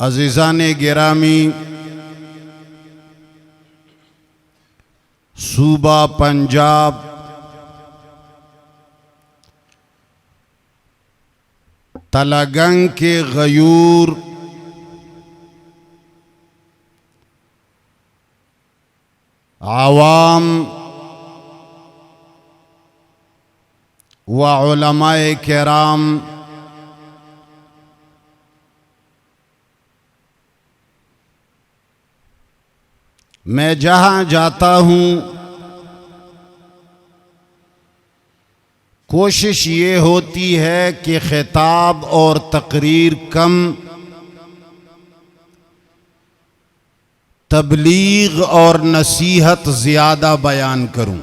अज़ीज़ान गिरामी, सूबा पंजाब तलागंग के गयूर आवाम व उलमाए किराम, मैं जहाँ जाता हूँ कोशिश ये होती है कि खिताब और तकरीर कम, तबलीग और नसीहत ज़्यादा बयान करूँ।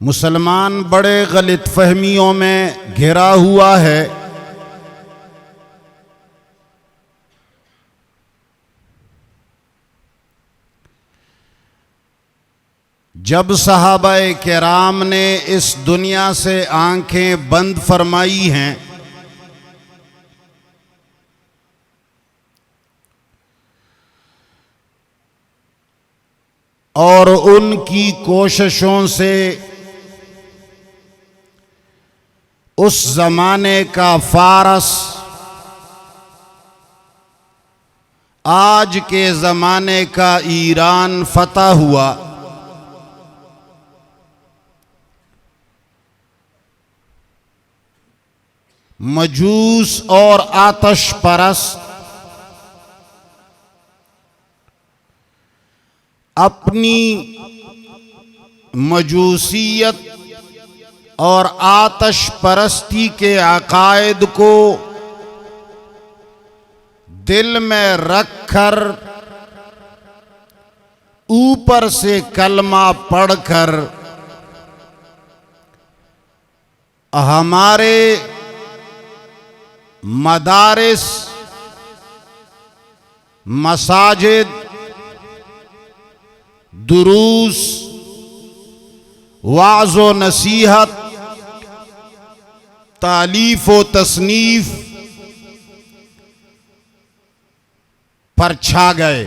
मुसलमान बड़े गलत फहमियों में घिरा हुआ है। जब सहाबाए किराम ने इस दुनिया से आंखें बंद फरमाई हैं, और उनकी कोशिशों से उस ज़माने का फारस आज के ज़माने का ईरान फतह हुआ, मजूस और आतश परस्त अपनी मजूसियत और आतश परस्ती के अकायद को दिल में रखकर ऊपर से कलमा पढ़कर हमारे मदारिस, मसाजिद, दुरूस, वाज़ व नसीहत, तालीफ व तसनीफ पर छा गए।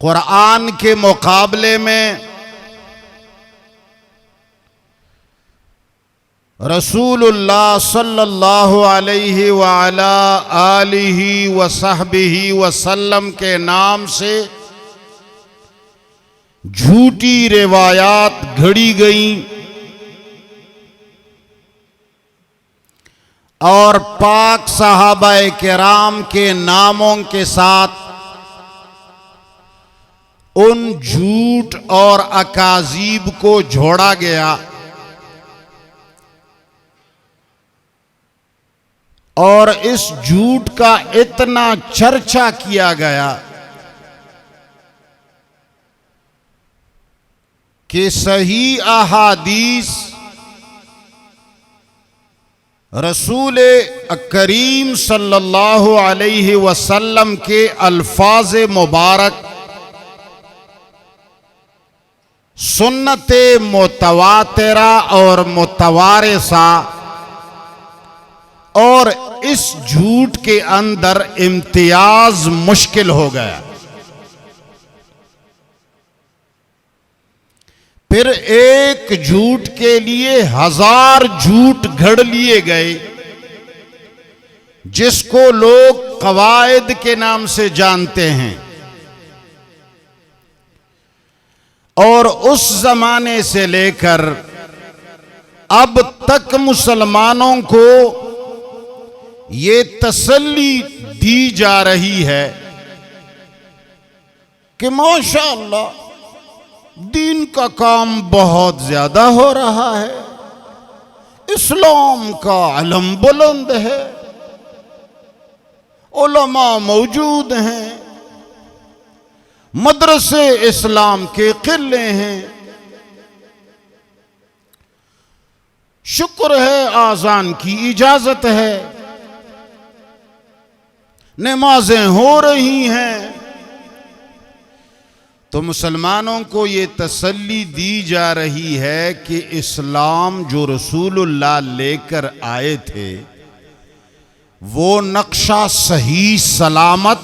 कुरान के मुकाबले में रसूलुल्लाह सल्लल्लाहु अलैहि व अला आलिहि व सहबिही वसल्लम के नाम से झूठी रिवायात घड़ी गईं और पाक सहाबाए किराम के नामों के साथ उन झूठ और अकाजीब को जोड़ा गया और इस झूठ का इतना चर्चा किया गया कि सही अहादीस रसूल करीम सल्लल्लाहु अलैहि वसल्लम के अल्फाज मुबारक, सुन्नते मुतवातिरा और मुतवारिसा, और इस झूठ के अंदर इम्तियाज मुश्किल हो गया। फिर एक झूठ के लिए 1000 झूठ घड़ लिए गए, जिसको लोग कवायद के नाम से जानते हैं। और उस जमाने से लेकर अब तक मुसलमानों को ये तसल्ली दी जा रही है कि माशाअल्लाह दीन का काम बहुत ज्यादा हो रहा है, इस्लाम का अलम बुलंद है, उलमा मौजूद हैं, मदरसे इस्लाम के किले हैं, शुक्र है आजान की इजाजत है, नमाजें हो रही हैं। तो मुसलमानों को ये तसल्ली दी जा रही है कि इस्लाम जो रसूलुल्लाह लेकर आए थे वो नक्शा सही सलामत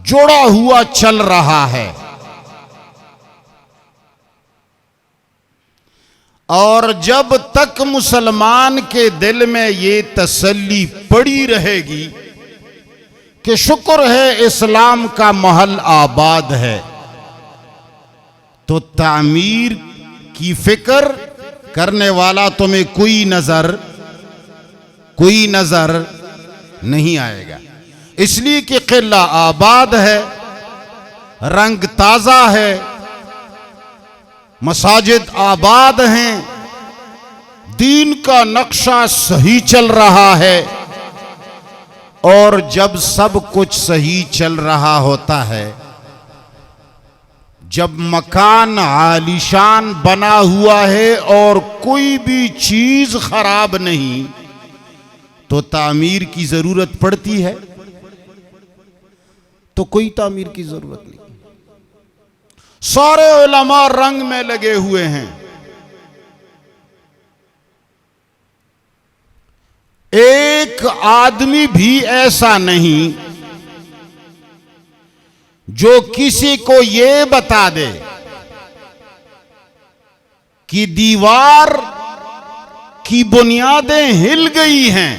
जोड़ा हुआ चल रहा है, और जब तक मुसलमान के दिल में ये तसल्ली पड़ी रहेगी कि शुक्र है इस्लाम का महल आबाद है, तो तामीर की फिक्र करने वाला तुम्हें कोई नजर नहीं आएगा। इसलिए कि किला आबाद है, रंग ताजा है, मसाजिद आबाद हैं, दीन का नक्शा सही चल रहा है। और जब सब कुछ सही चल रहा होता है, जब मकान आलीशान बना हुआ है और कोई भी चीज खराब नहीं, तो तामीर की जरूरत पड़ती है? तो कोई तामीर की जरूरत नहीं। सारे उलमा रंग में लगे हुए हैं, एक आदमी भी ऐसा नहीं जो किसी को यह बता दे कि दीवार की बुनियादें हिल गई हैं,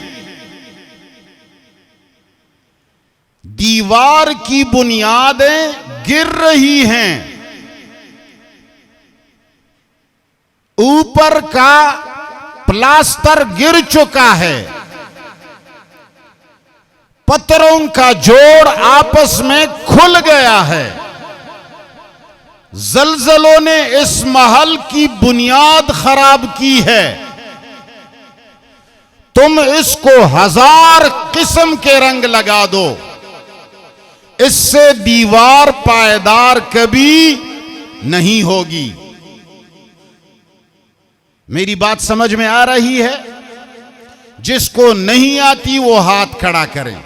दीवार की बुनियादें गिर रही हैं, ऊपर का प्लास्टर गिर चुका है, पत्थरों का जोड़ आपस में खुल गया है, जलजलों ने इस महल की बुनियाद खराब की है, तुम इसको 1000 किस्म के रंग लगा दो, इससे दीवार पायदार कभी नहीं होगी। मेरी बात समझ में आ रही है? जिसको नहीं आती वो हाथ खड़ा करें।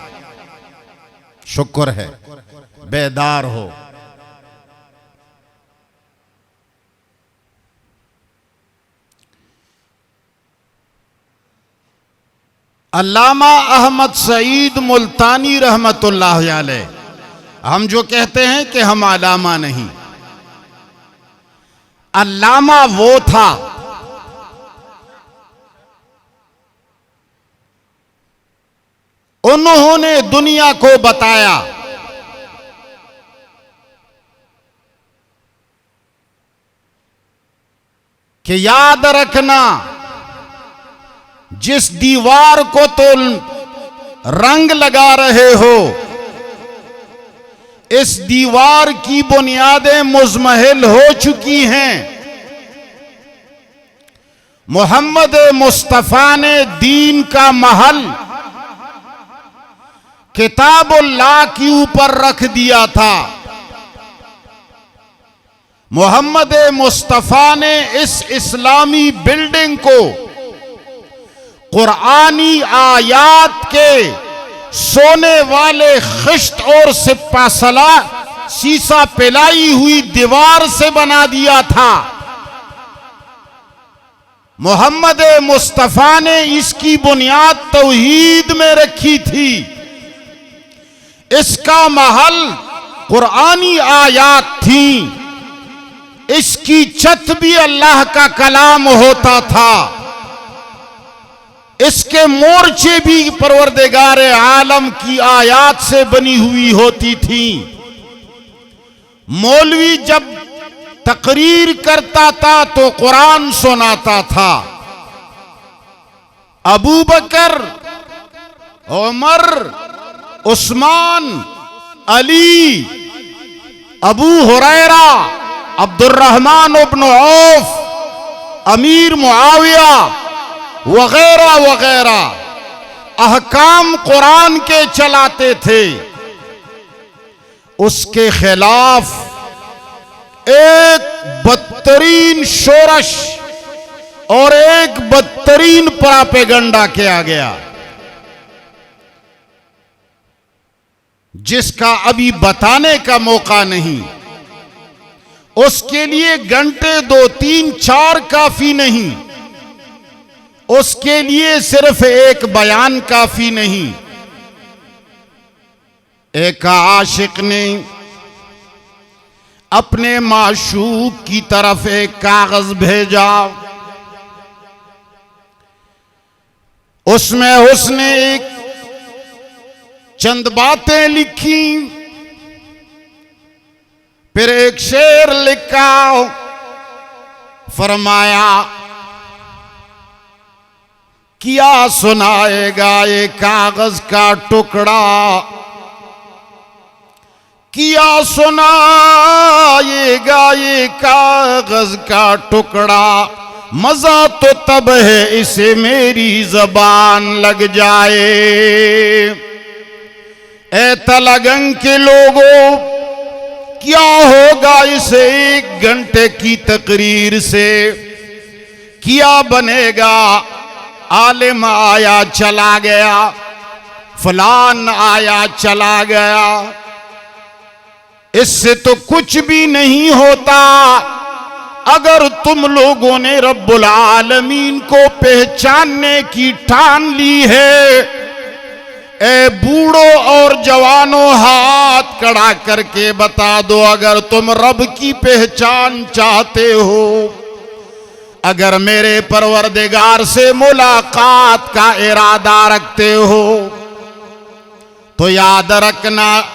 शुक्र है, बेदार हो। अल्लामा अहमद सईद मुल्तानी रहमतुल्लाह अलैह, हम जो कहते हैं कि हम अल्लामा नहीं, अल्लामा वो था उन्होंने दुनिया को बताया कि याद रखना, जिस दीवार को तुम रंग लगा रहे हो, इस दीवार की बुनियादें मुज़महिल हो चुकी हैं। मोहम्मद मुस्तफा ने दीन का महल किताबुल्लाह के ऊपर रख दिया था। मोहम्मद मुस्तफा ने इस इस्लामी बिल्डिंग को कुरानी आयात के सोने वाले खिश्त और सिप्पा सला सीसा पिलाई हुई दीवार से बना दिया था। मोहम्मद मुस्तफा ने इसकी बुनियाद तौहीद में रखी थी। इसका महल कुरानी आयात थी, इसकी छत भी अल्लाह का कलाम होता था, इसके मोर्चे भी परवरदिगार आलम की आयात से बनी हुई होती थी। मौलवी जब तकरीर करता था तो कुरान सुनाता था। Abu Bakr, Umar, Usman, Ali, Abu Hurairah, Abdurrahman ibn Auf, Amir Muawiya वगैरह वगैरह अहकाम कुरान के चलाते थे। उसके खिलाफ एक बदतरीन शोरश और एक बदतरीन प्रोपेगेंडा किया गया, जिसका अभी बताने का मौका नहीं। उसके लिए घंटे 2, 3, 4 काफी नहीं। उसके लिए सिर्फ एक बयान काफी नहीं। एक आशिक ने अपने माशूक की तरफ एक कागज भेजा। उसमें उसने एक चंद बातें लिखी, फिर एक शेर लिखा। फरमाया, क्या सुनाएगा ये कागज का टुकड़ा, क्या सुनाएगा ये कागज का टुकड़ा। मजा तो तब है इसे मेरी जबान लग जाए। ए तलगंग के लोगों, क्या होगा इस 1 घंटे की तकरीर से, क्या बनेगा। आलिम आया चला गया, फलान आया चला गया, इससे तो कुछ भी नहीं होता। अगर तुम लोगों ने रब्बुल आलमीन को पहचानने की ठान ली है, ए बूढ़ों और जवानों हाथ खड़ा करके बता दो, अगर तुम रब की पहचान चाहते हो, अगर मेरे परवरदिगार से मुलाकात का इरादा रखते हो, तो याद रखना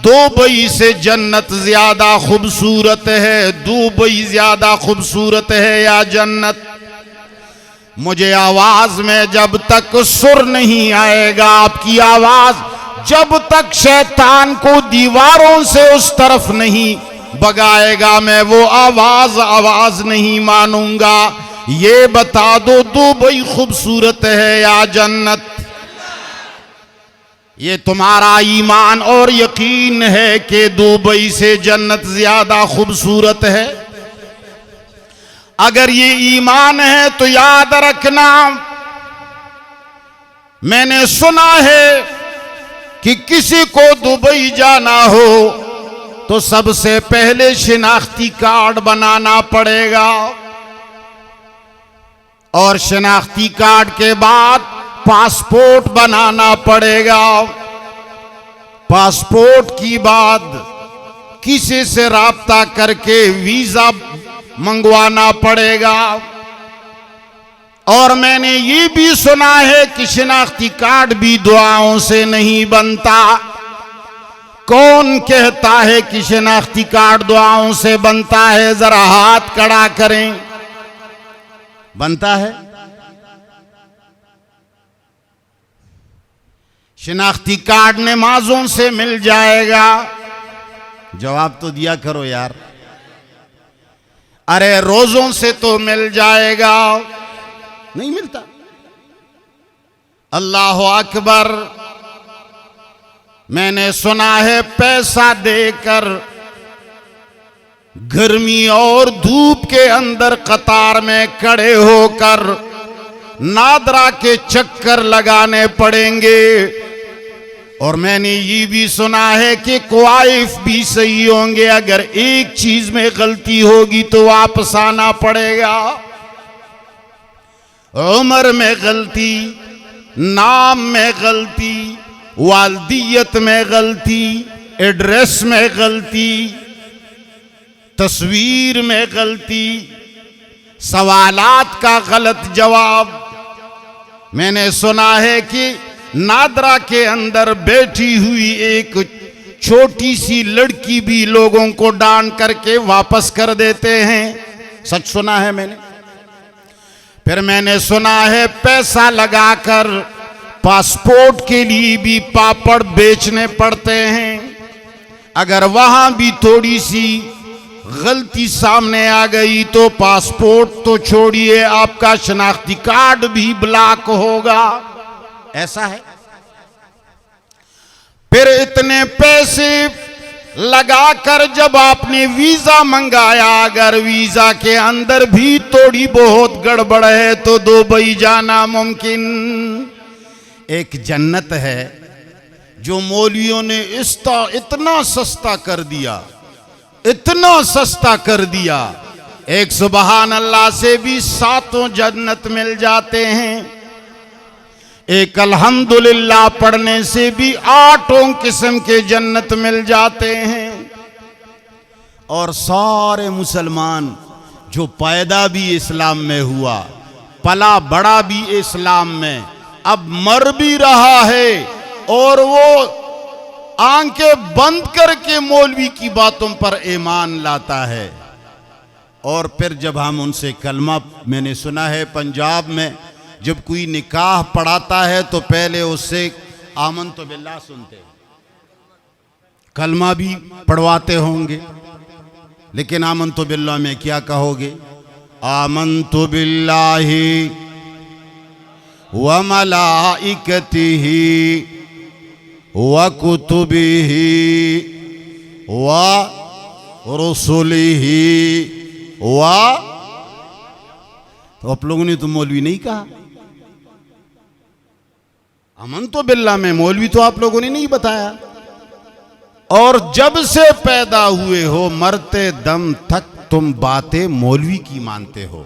दुबई से जन्नत ज्यादा खूबसूरत है। दुबई ज्यादा खूबसूरत है या जन्नत? मुझे आवाज में जब तक सुर नहीं आएगा, आपकी आवाज जब तक शैतान को दीवारों से उस तरफ नहीं भगाएगा, मैं वो आवाज नहीं मानूंगा। ये बता दो, दुबई खूबसूरत है या जन्नत? ये तुम्हारा ईमान और यकीन है कि दुबई से जन्नत ज्यादा खूबसूरत है? अगर ये ईमान है तो याद रखना, मैंने सुना है कि किसी को दुबई जाना हो तो सबसे पहले शिनाख्ती कार्ड बनाना पड़ेगा, और शिनाख्ती कार्ड के बाद पासपोर्ट बनाना पड़ेगा। पासपोर्ट की बाद किसी से राब्ता करके वीजा मंगवाना पड़ेगा। और मैंने ये भी सुना है कि शिनाख्ती कार्ड भी दुआओं से नहीं बनता। कौन कहता है कि शिनाख्ती कार्ड दुआओं से बनता है? जरा हाथ खड़ा करें। बनता है? शिनाख्ती कार्ड नमाजों से मिल जाएगा? जवाब तो दिया करो यार। अरे रोजों से तो मिल जाएगा? नहीं मिलता। अल्लाह अकबर। मैंने सुना है पैसा देकर गर्मी और धूप के अंदर कतार में खड़े होकर नादरा के चक्कर लगाने पड़ेंगे। और मैंने ये भी सुना है कि क्वाइफ भी सही होंगे, अगर एक चीज में गलती होगी तो वापस आना पड़ेगा। उम्र में गलती, नाम में गलती, वालदियत में गलती, एड्रेस में गलती, तस्वीर में गलती, सवालात का गलत जवाब। मैंने सुना है कि नादरा के अंदर बैठी हुई एक छोटी सी लड़की भी लोगों को डांट करके वापस कर देते हैं। सच सुना है मैंने। फिर मैंने सुना है पैसा लगाकर पासपोर्ट के लिए भी पापड़ बेचने पड़ते हैं। अगर वहां भी थोड़ी सी गलती सामने आ गई तो पासपोर्ट तो छोड़िए, आपका शनाख्ती कार्ड भी ब्लॉक होगा। ऐसा है। फिर इतने पैसे लगाकर जब आपने वीजा मंगाया, अगर वीजा के अंदर भी थोड़ी बहुत गड़बड़ है तो दुबई जाना मुमकिन। एक जन्नत है जो मौलवियों ने इतना सस्ता कर दिया, इतना सस्ता कर दिया। एक सुबहान अल्लाह से भी 7 जन्नत मिल जाते हैं। एक अल्हम्दुलिल्लाह पढ़ने से भी 8 किस्म के जन्नत मिल जाते हैं। और सारे मुसलमान जो पैदा भी इस्लाम में हुआ, पला बड़ा भी इस्लाम में, अब मर भी रहा है और वो आंखें बंद करके मौलवी की बातों पर ईमान लाता है। और फिर जब हम उनसे कलमा, मैंने सुना है पंजाब में जब कोई निकाह पढ़ाता है तो पहले उससे आमन तो बिल्लाह सुनते हैं। कलमा भी पढ़वाते होंगे, लेकिन आमन तो बिल्लाह में क्या कहोगे? आमन तो बिल्लाही व मलाइकतिही व कुतुबिही व रसूलिही व, तो आप लोगों ने तो मौलवी नहीं कहा। अमन तो बिल्लाह में मौलवी तो आप लोगों ने नहीं बताया। और जब से पैदा हुए हो मरते दम तक तुम बातें मौलवी की मानते हो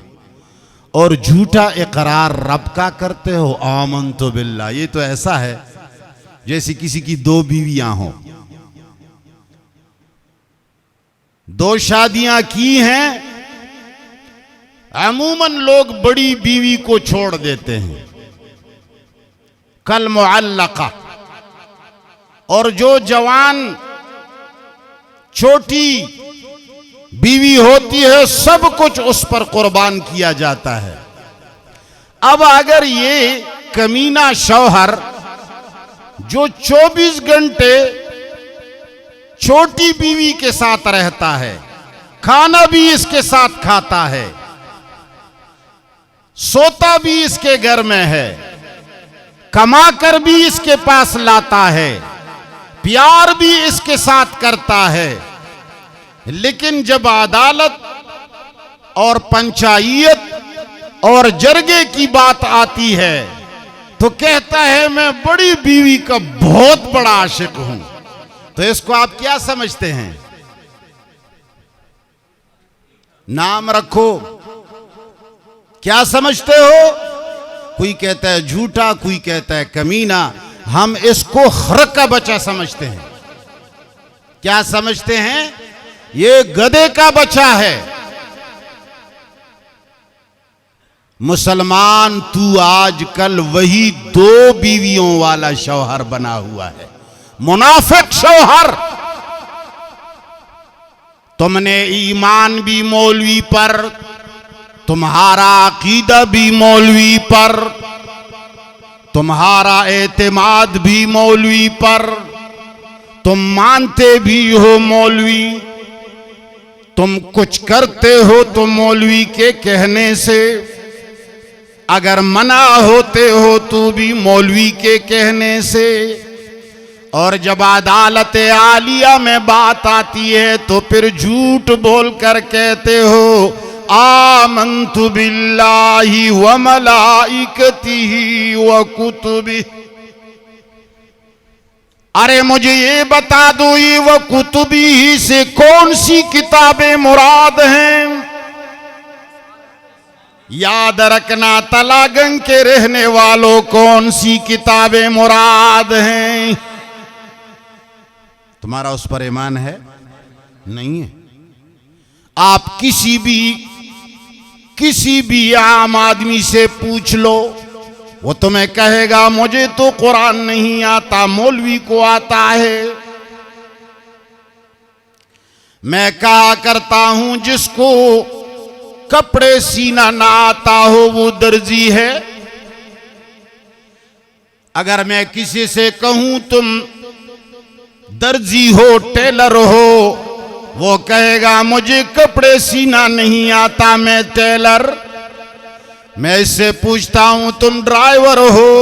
और झूठा इकरार रब का करते हो। आमन तो बिल्लाह, ये तो ऐसा है जैसे किसी की 2 बीवियां हों। 2 शादियां की हैं, अमूमन लोग बड़ी बीवी को छोड़ देते हैं, कल मुअल्लका। और जो जवान छोटी बीवी होती है सब कुछ उस पर कुर्बान किया जाता है। अब अगर ये कमीना शौहर जो 24 घंटे छोटी बीवी के साथ रहता है, खाना भी इसके साथ खाता है, सोता भी इसके घर में है, कमा कर भी इसके पास लाता है, प्यार भी इसके साथ करता है, लेकिन जब अदालत और पंचायत और जरगे की बात आती है तो कहता है मैं बड़ी बीवी का बहुत बड़ा आशिक हूं। तो इसको आप क्या समझते हैं? नाम रखो, क्या समझते हो? कोई कहता है झूठा, कोई कहता है कमीना। हम इसको खर का बच्चा समझते हैं। क्या समझते हैं? ये गधे का बच्चा है। मुसलमान तू आजकल वही 2 बीवियों वाला शौहर बना हुआ है, मुनाफिक शौहर। तुमने ईमान भी मौलवी पर, तुम्हारा अकीदा भी मौलवी पर, तुम्हारा एतमाद भी मौलवी पर, तुम मानते भी हो मौलवी, तुम कुछ करते हो तो मौलवी के कहने से, अगर मना होते हो तो भी मौलवी के कहने से। और जब अदालत आलिया में बात आती है तो फिर झूठ बोल कर कहते हो आमन्तु बिल्लाहि व मलाइकतिही व कुतुबिही। अरे मुझे ये बता दो, ये व कुतुबिही से कौन सी किताबें मुराद हैं? याद रखना, तलागंग के रहने वालों कौन सी किताबें मुराद हैं? तुम्हारा उस पर ईमान है? नहीं है। आप किसी भी आम आदमी से पूछ लो, वो तुम्हें कहेगा मुझे तो कुरान नहीं आता, मौलवी को आता है। मैं कहा करता हूं जिसको कपड़े सीना ना आता हो वो दर्जी है। अगर मैं किसी से कहूं तुम दर्जी हो, टेलर हो, वो कहेगा मुझे कपड़े सीना नहीं आता, मैं टेलर। मैं इससे पूछता हूं तुम ड्राइवर हो,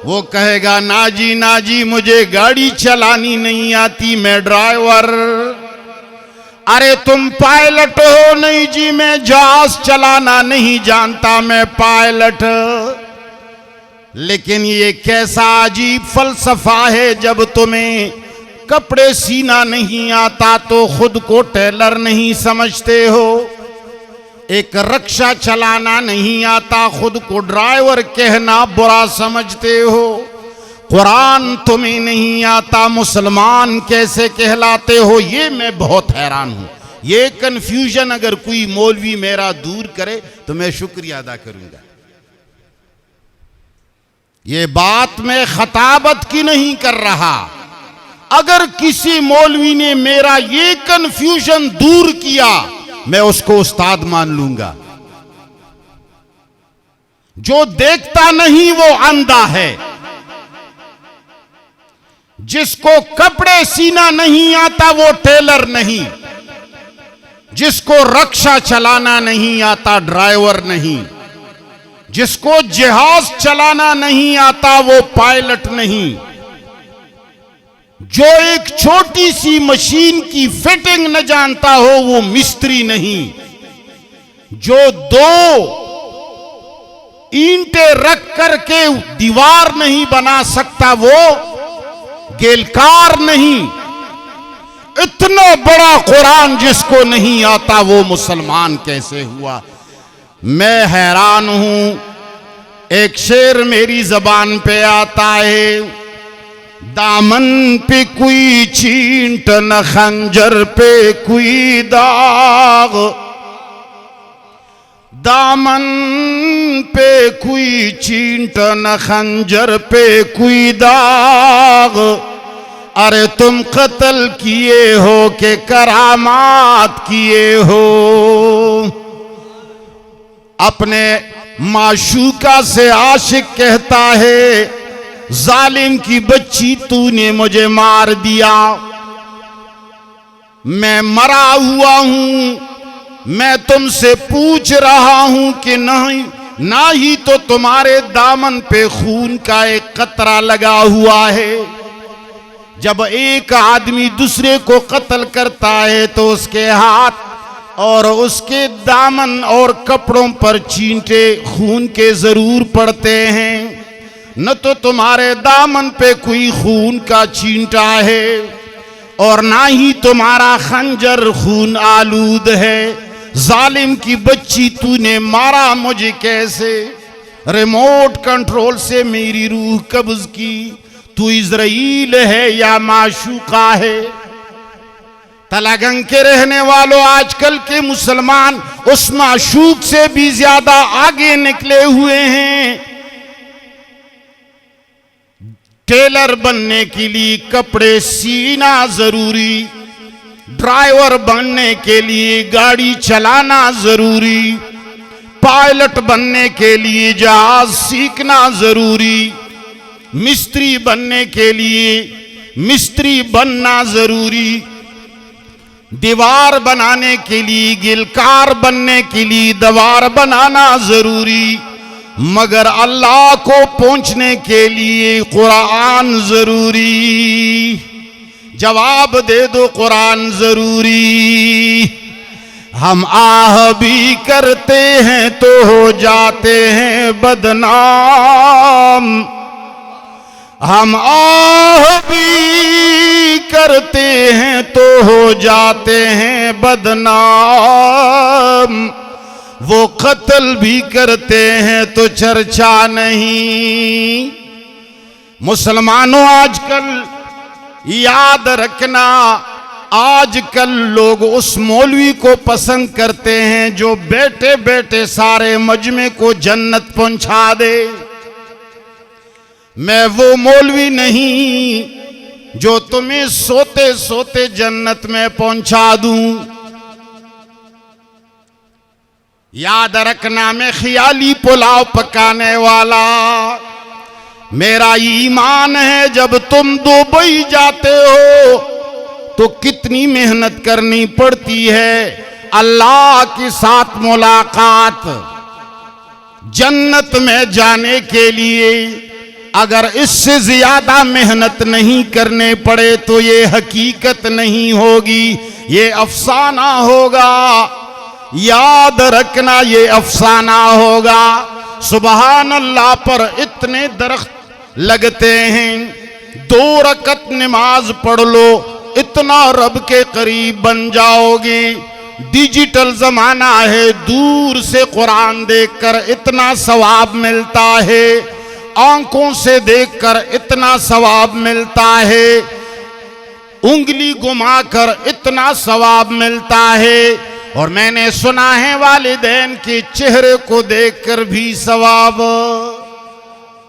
वो कहेगा ना जी मुझे गाड़ी चलानी नहीं आती, मैं ड्राइवर। अरे तुम पायलट हो, नहीं जी मैं जहाज चलाना नहीं जानता, मैं पायलट। लेकिन ये कैसा अजीब फलसफा है, जब तुम्हें कपड़े सीना नहीं आता तो खुद को टेलर नहीं समझते हो, एक रक्षा चलाना नहीं आता खुद को ड्राइवर कहना बुरा समझते हो, कुरान तुम्हें नहीं आता मुसलमान कैसे कहलाते हो। ये मैं बहुत हैरान हूं। ये कंफ्यूजन अगर कोई मौलवी मेरा दूर करे तो मैं शुक्रिया अदा करूंगा। ये बात मैं खताबत की नहीं कर रहा। अगर किसी मौलवी ने मेरा ये कंफ्यूजन दूर किया मैं उसको उस्ताद मान लूंगा। जो देखता नहीं वो अंधा है। जिसको कपड़े सीना नहीं आता वो टेलर नहीं, जिसको रक्षा चलाना नहीं आता ड्राइवर नहीं, जिसको जहाज चलाना नहीं आता वो पायलट नहीं, जो एक छोटी सी मशीन की फिटिंग न जानता हो वो मिस्त्री नहीं, जो दो ईंटें रख करके दीवार नहीं बना सकता वो गेलकार नहीं। इतना बड़ा कुरान जिसको नहीं आता वो मुसलमान कैसे हुआ। मैं हैरान हूं। एक शेर मेरी जबान पे आता है, दामन पे कोई चींट न खंजर पे कोई दाग, दामन पे कोई चींट न खंजर पे कोई दाग। अरे तुम कत्ल किए हो के करामात किए हो। अपने माशूका से आशिक कहता है, जालिम की बच्ची तूने मुझे मार दिया, मैं मरा हुआ हूं, मैं तुमसे पूछ रहा हूं कि नहीं ना ही तो तुम्हारे दामन पे खून का एक कतरा लगा हुआ है। जब एक आदमी दूसरे को कत्ल करता है तो उसके हाथ और उसके दामन और कपड़ों पर चींटे खून के जरूर पड़ते हैं, न तो तुम्हारे दामन पे कोई खून का चींटा है और ना ही तुम्हारा खंजर खून आलूद है। जालिम की बच्ची तूने मारा मुझे कैसे, रिमोट कंट्रोल से मेरी रूह कब्ज की, तू इज़राइल है या माशूका है। तलागंग के रहने वालों आजकल के मुसलमान उस माशूक से भी ज्यादा आगे निकले हुए हैं। टेलर बनने के लिए कपड़े सीना जरूरी, ड्राइवर बनने के लिए गाड़ी चलाना जरूरी, पायलट बनने के लिए जहाज सीखना जरूरी, मिस्त्री बनने के लिए मिस्त्री बनना जरूरी, दीवार बनाने के लिए गिलकार बनने के लिए दीवार बनाना जरूरी, मगर अल्लाह को पहुंचने के लिए कुरान जरूरी। जवाब दे दो कुरान जरूरी। हम आह भी करते हैं तो हो जाते हैं बदनाम, हम आह भी करते हैं तो हो जाते हैं बदनाम, वो कत्ल भी करते हैं तो चर्चा नहीं। मुसलमानों आजकल याद रखना, आजकल लोग उस मौलवी को पसंद करते हैं जो बैठे बैठे सारे मजमे को जन्नत पहुंचा दे। मैं वो मौलवी नहीं जो तुम्हें सोते सोते जन्नत में पहुंचा दूं। याद रखना मैं ख्याली पुलाव पकाने वाला, मेरा ईमान है जब तुम दुबई जाते हो तो कितनी मेहनत करनी पड़ती है। अल्लाह के साथ मुलाकात जन्नत में जाने के लिए अगर इससे ज्यादा मेहनत नहीं करने पड़े तो ये हकीकत नहीं होगी, ये अफसाना होगा। याद रखना ये अफसाना होगा। सुबहान अल्लाह पर इतने दरख्त लगते हैं, 2 रकत नमाज पढ़ लो इतना रब के करीब बन जाओगे। डिजिटल जमाना है, दूर से कुरान देखकर इतना सवाब मिलता है, आंखों से देखकर इतना सवाब मिलता है, उंगली घुमाकर इतना सवाब मिलता है। और मैंने सुना है वालिदैन के चेहरे को देखकर भी सवाब।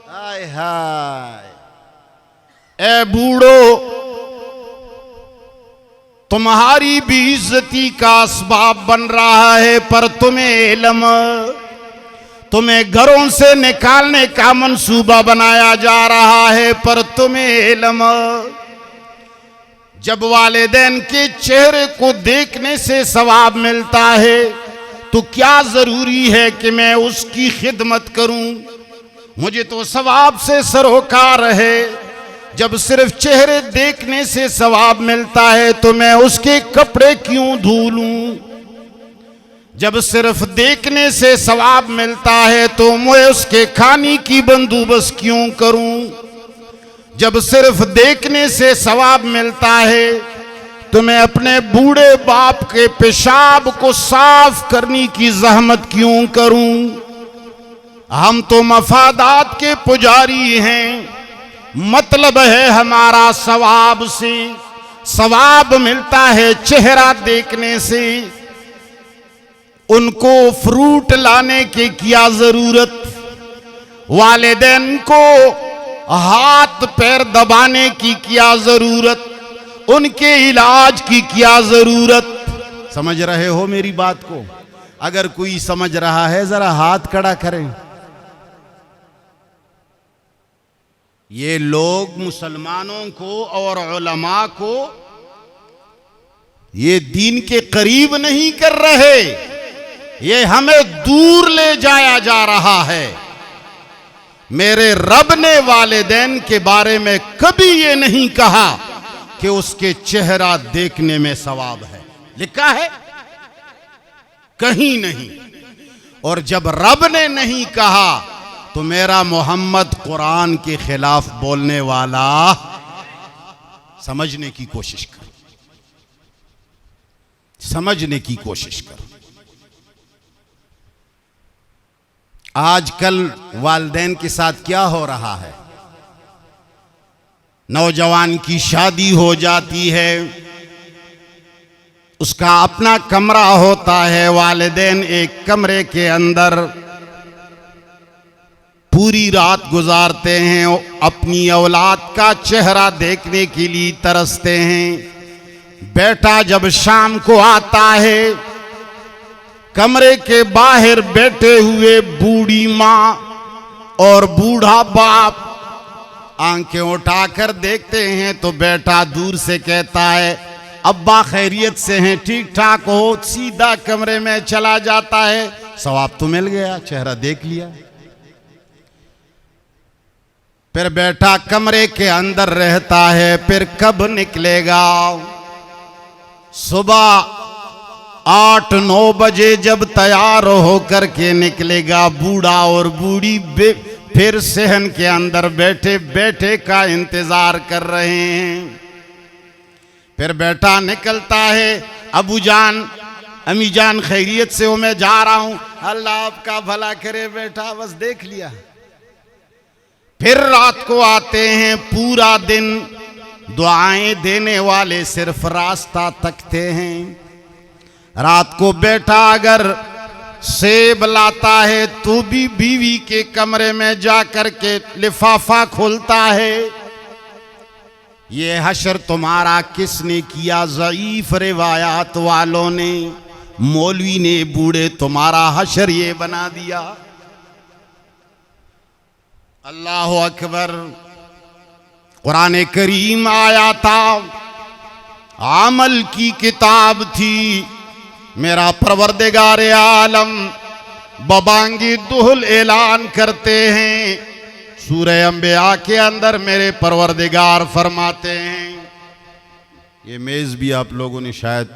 हाय हाय, ए बूढ़ो, तुम्हारी भी इज्जती का असबाब बन रहा है, पर तुम्हें घरों से निकालने का मंसूबा बनाया जा रहा है, पर तुम्हें इल्म। जब वालिदैन के चेहरे को देखने से सवाब मिलता है तो क्या जरूरी है कि मैं उसकी खिदमत करूं? मुझे तो सवाब से सरोकार है। जब सिर्फ चेहरे देखने से सवाब मिलता है तो मैं उसके कपड़े क्यों धो लूं? जब सिर्फ देखने से सवाब मिलता है तो मैं उसके खाने की बंदोबस्त क्यों करूं? जब सिर्फ देखने से सवाब मिलता है तो मैं अपने बूढ़े बाप के पेशाब को साफ करने की जहमत क्यों करूं? हम तो मफादात के पुजारी हैं, मतलब है हमारा सवाब से। सवाब मिलता है चेहरा देखने से। उनको फ्रूट लाने की क्या जरूरत, वालिदैन को हाथ पैर दबाने की क्या जरूरत, उनके इलाज की क्या जरूरत। समझ रहे हो मेरी बात को? अगर कोई समझ रहा है जरा हाथ खड़ा करें। ये लोग मुसलमानों को और उलमा को ये दीन के करीब नहीं कर रहे, ये हमें दूर ले जाया जा रहा है। मेरे रब ने वालिदैन के बारे में कभी ये नहीं कहा कि उसके चेहरा देखने में सवाब है, लिखा है कहीं नहीं। और जब रब ने नहीं कहा तो मेरा मोहम्मद कुरान के खिलाफ बोलने वाला, समझने की कोशिश कर, समझने की कोशिश कर। आजकल वालिदैन के साथ क्या हो रहा है? नौजवान की शादी हो जाती है, उसका अपना कमरा होता है, वालिदैन एक कमरे के अंदर पूरी रात गुजारते हैं, अपनी औलाद का चेहरा देखने के लिए तरसते हैं। बेटा जब शाम को आता है, कमरे के बाहर बैठे हुए बूढ़ी माँ और बूढ़ा बाप आंखें उठाकर देखते हैं तो बेटा दूर से कहता है अब्बा खैरियत से हैं, ठीक ठाक हो, सीधा कमरे में चला जाता है। सवाब तो मिल गया, चेहरा देख लिया। फिर बेटा कमरे के अंदर रहता है, फिर कब निकलेगा? सुबह 8-9 बजे जब तैयार होकर के निकलेगा। बूढ़ा और बूढ़ी फिर सहन के अंदर बैठे बैठे का इंतजार कर रहे हैं। फिर बेटा निकलता है, अबू जान अम्मी जान खैरियत से हो, मैं जा रहा हूं, अल्लाह आपका भला करे बेटा, बस देख लिया। फिर रात को आते हैं, पूरा दिन दुआएं देने वाले सिर्फ रास्ता तकते हैं। रात को बेटा अगर सेब लाता है तो भी बीवी के कमरे में जा कर के लिफाफा खोलता है। ये हशर तुम्हारा किसने किया? ज़ईफ रिवायात वालों ने, मौलवी ने, बूढ़े तुम्हारा हशर ये बना दिया। अल्लाह अकबर। कुरान करीम आया था, अमल की किताब थी। मेरा परवरदिगार आलम बबांगी दुहल ऐलान करते हैं सूरह अंबिया के अंदर, मेरे परवरदिगार फरमाते हैं, ये मेज भी आप लोगों ने शायद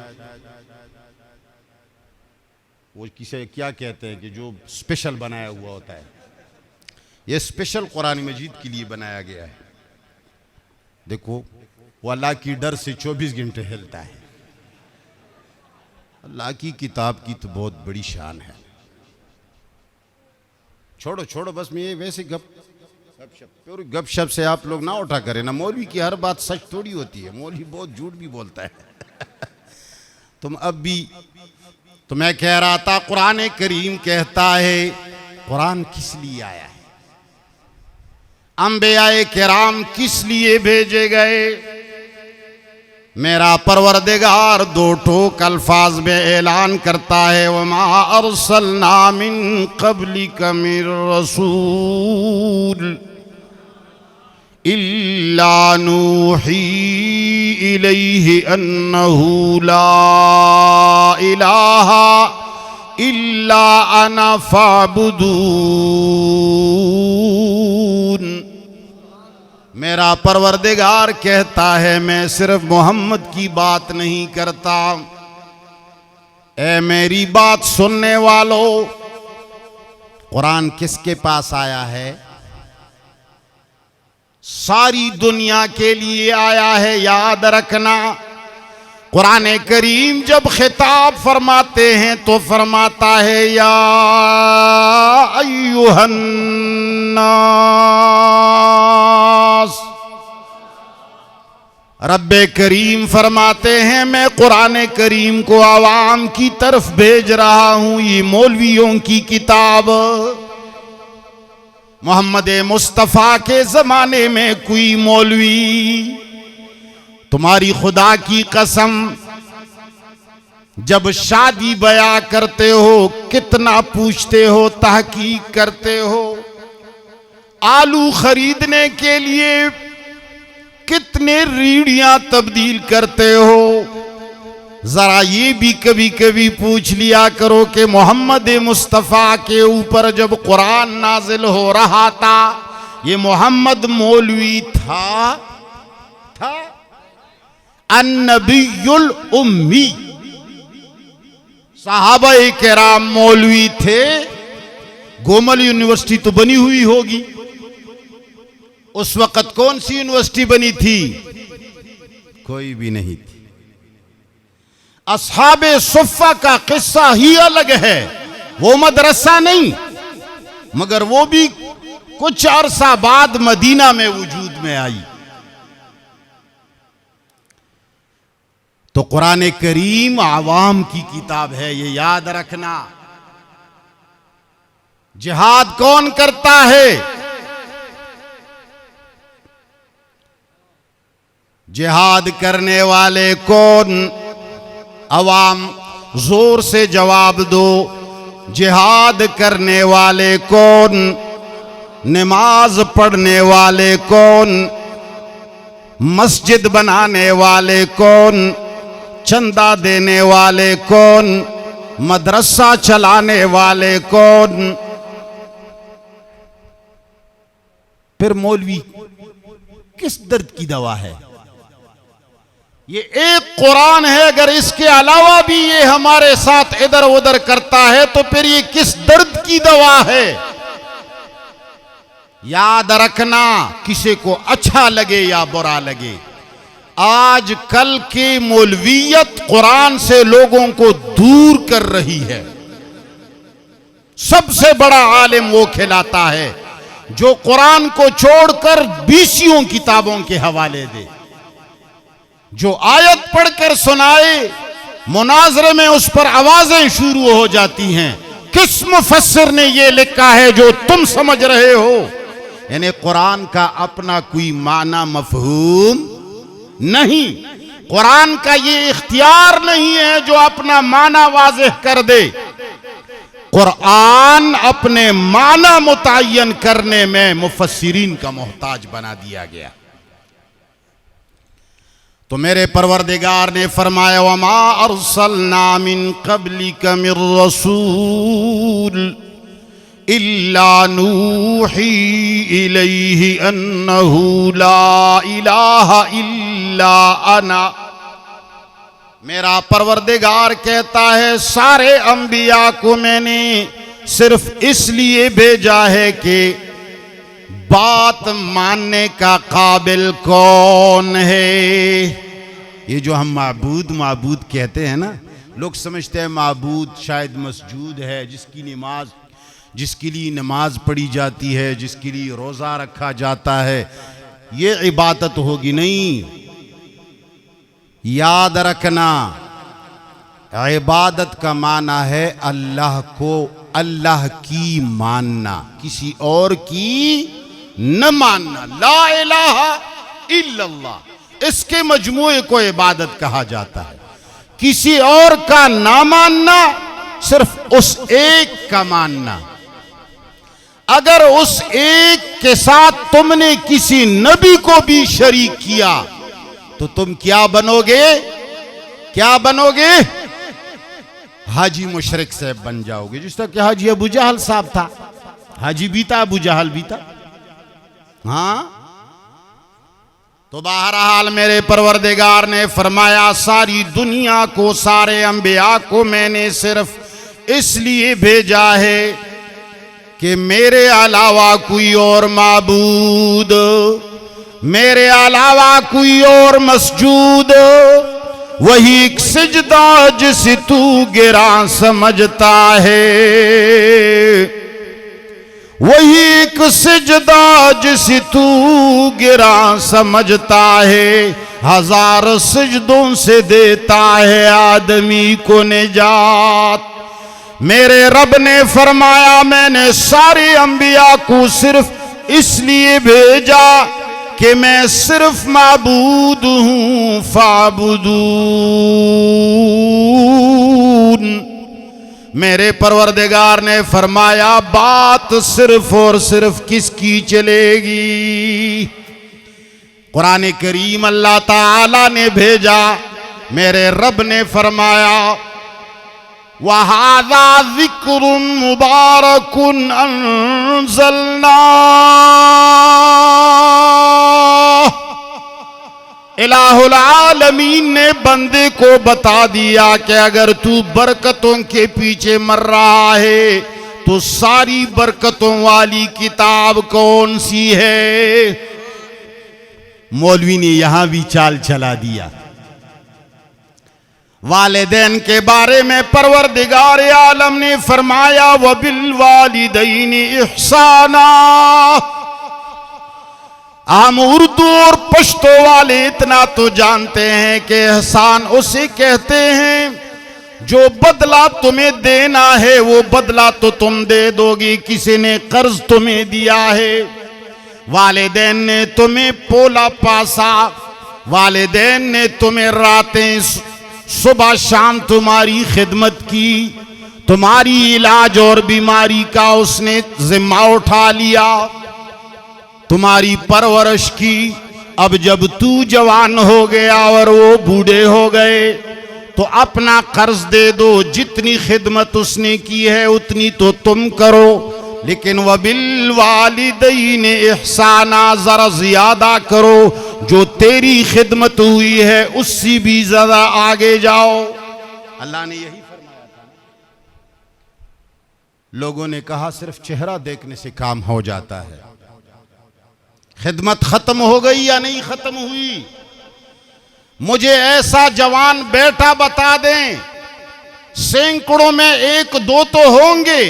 वो किसे क्या कहते हैं कि जो स्पेशल बनाया हुआ होता है, ये स्पेशल कुरान मजीद के लिए बनाया गया है। देखो वो अल्लाह की डर से 24 घंटे हिलता है। अल्लाह की किताब की तो बहुत बड़ी शान है। छोड़ो छोड़ो, बस मैं ये वैसे गपशप से आप लोग ना उठा करें ना। मौलवी की हर बात सच थोड़ी होती है, मौलवी बहुत झूठ भी बोलता है। तुम अब भी, तो मैं कह रहा था कुरान करीम कहता है, कुरान किस लिए आया है? अंबियाए किराम किस लिए भेजे गए? मेरा परवरदिगार दो ठोक अल्फाज में ऐलान करता है, वमा अरसलना मिन क़ब्लिक मिर रसूल इल्ला नूही इलैहि अन्नहु ला इलाहा इल्ला अना फ़अबुदून। मेरा परवरदिगार कहता है, मैं सिर्फ मोहम्मद की बात नहीं करता। ए मेरी बात सुनने वालों, कुरान किसके पास आया है? सारी दुनिया के लिए आया है, याद रखना। कुरान करीम जब खिताब फरमाते हैं तो फरमाता है, या अय्युहन नास। रब्बे करीम फरमाते हैं, मैं कुरान करीम को आवाम की तरफ भेज रहा हूं। ये मौलवियों की किताब। मोहम्मद मुस्तफ़ा के ज़माने में कोई मौलवी, तुम्हारी खुदा की कसम, जब शादी बया करते हो कितना पूछते हो, तहकीक करते हो। आलू खरीदने के लिए कितने रीढ़ियां तब्दील करते हो। जरा ये भी कभी कभी पूछ लिया करो कि मोहम्मद मुस्तफ़ा के ऊपर जब कुरान नाजिल हो रहा था, ये मोहम्मद मौलवी था अन्नबियुल उम्मी। सहाबाए किराम मौलवी थे। गोमल यूनिवर्सिटी तो बनी हुई होगी। उस वक्त कौन सी यूनिवर्सिटी बनी थी? कोई भी नहीं थी। अस्हाबे सुफ़्फ़ा का किस्सा ही अलग है। वो मदरसा नहीं, मगर वो भी कुछ अरसा बाद मदीना में वजूद में आई। तो कुरान करीम आवाम की किताब है, ये याद रखना। जिहाद कौन करता है? जिहाद करने वाले कौन? अवाम, जोर से जवाब दो। जिहाद करने वाले कौन? नमाज पढ़ने वाले कौन? मस्जिद बनाने वाले कौन? चंदा देने वाले कौन? मदरसा चलाने वाले कौन? फिर मौलवी किस दर्द की दवा है? ये एक कुरान है, अगर इसके अलावा भी ये हमारे साथ इधर उधर करता है तो फिर ये किस दर्द की दवा है? याद रखना, किसी को अच्छा लगे या बुरा लगे, आज कल की मौलवियत कुरान से लोगों को दूर कर रही है। सबसे बड़ा आलिम वो खिलाता है जो कुरान को छोड़कर 20 किताबों के हवाले दे, जो आयत पढ़कर सुनाए, मुनाजरे में उस पर आवाजें शुरू हो जाती हैं, किस मुफस्सिर ने ये लिखा है जो तुम समझ रहे हो? यानी कुरान का अपना कोई माना मफहूम नहीं, कुरान का ये इख्तियार नहीं है जो अपना माना वाज़ेह कर दे। कुरान अपने माना मुतय्यन करने में मुफस्सिरीन का मोहताज बना दिया गया। तो मेरे परवरदिगार ने फरमाया वमा अरसलना मिन क़ब्लिक मिर रसूल इल्ला नूही इलैहि अन्नहु ला इलाहा इल्ला अना। मेरा परवरदिगार कहता है सारे अंबिया को मैंने सिर्फ इसलिए भेजा है कि बात मानने का काबिल कौन है। ये जो हम माबूद कहते हैं ना, लोग समझते हैं माबूद शायद मस्जूद है, जिसके लिए नमाज पढ़ी जाती है, जिसके लिए रोज़ा रखा जाता है, ये इबादत होगी। नहीं, याद रखना इबादत का माना है अल्लाह को, अल्लाह की मानना, किसी और की न मानना। ला इलाहा इल्लल्लाह, इसके मजमूए को इबादत कहा जाता है। किसी और का ना मानना, सिर्फ उस एक का मानना। अगर उस एक के साथ तुमने किसी नबी को भी शरीक किया तो तुम क्या बनोगे? क्या बनोगे? हाजी मुशरिक से बन जाओगे। जिस तरह कि हाजी अबू जहल साहब था, हाजी भी था, अबू जहल भी था। हाँ, तो बहरहाल मेरे परवरदिगार ने फरमाया सारी दुनिया को, सारे अंबिया को मैंने सिर्फ इसलिए भेजा है कि मेरे अलावा कोई और माबूद, मेरे अलावा कोई और मस्जूद, वही एक सिजदा जिसे तू गिरा समझता है, वही एक सिजदा जिसे तू गिरा समझता है, हजार सिजदों से देता है आदमी को निजात। मेरे रब ने फरमाया मैंने सारे अंबिया को सिर्फ इसलिए भेजा कि मैं सिर्फ माबूद हूं, फाबुदून। मेरे परवरदिगार ने फरमाया बात सिर्फ और सिर्फ किसकी चलेगी? कुरान करीम अल्लाह ताला ने भेजा। मेरे रब ने फरमाया वहादा ज़िक्रुन मुबारकुन अंज़लना इलाहुल आलमीन ने बंदे को बता दिया कि अगर तू बरकतों के पीछे मर रहा है तो सारी बरकतों वाली किताब कौन सी है? मौलवी ने यहां भी चाल चला दिया। वालिदैन के बारे में परवरदिगार आलम ने फरमाया वबिल वालिदैनि इहसाना। हम उर्दू और पश्तो वाले इतना तो जानते हैं कि एहसान उसे कहते हैं जो बदला तुम्हें देना है वो बदला तो तुम दे दोगी। किसी ने कर्ज तुम्हें दिया है, वालिदैन ने तुम्हें पोला पासा, वालिदैन ने तुम्हें रातें सुबह शाम तुम्हारी खिदमत की, तुम्हारी इलाज और बीमारी का उसने जिम्मा उठा लिया, तुम्हारी परवरिश की। अब जब तू जवान हो गया और वो बूढ़े हो गए तो अपना कर्ज दे दो। जितनी खिदमत उसने की है उतनी तो तुम करो, लेकिन वबिल वालिदैनि इहसाना, जरा ज्यादा करो। जो तेरी खिदमत हुई है उससे भी ज्यादा आगे जाओ। अल्लाह ने यही फरमाया था। लोगों ने कहा सिर्फ चेहरा देखने से काम हो जाता है। खिदमत खत्म हो गई या नहीं खत्म हुई? मुझे ऐसा जवान बेटा बता दें, सैकड़ों में एक दो तो होंगे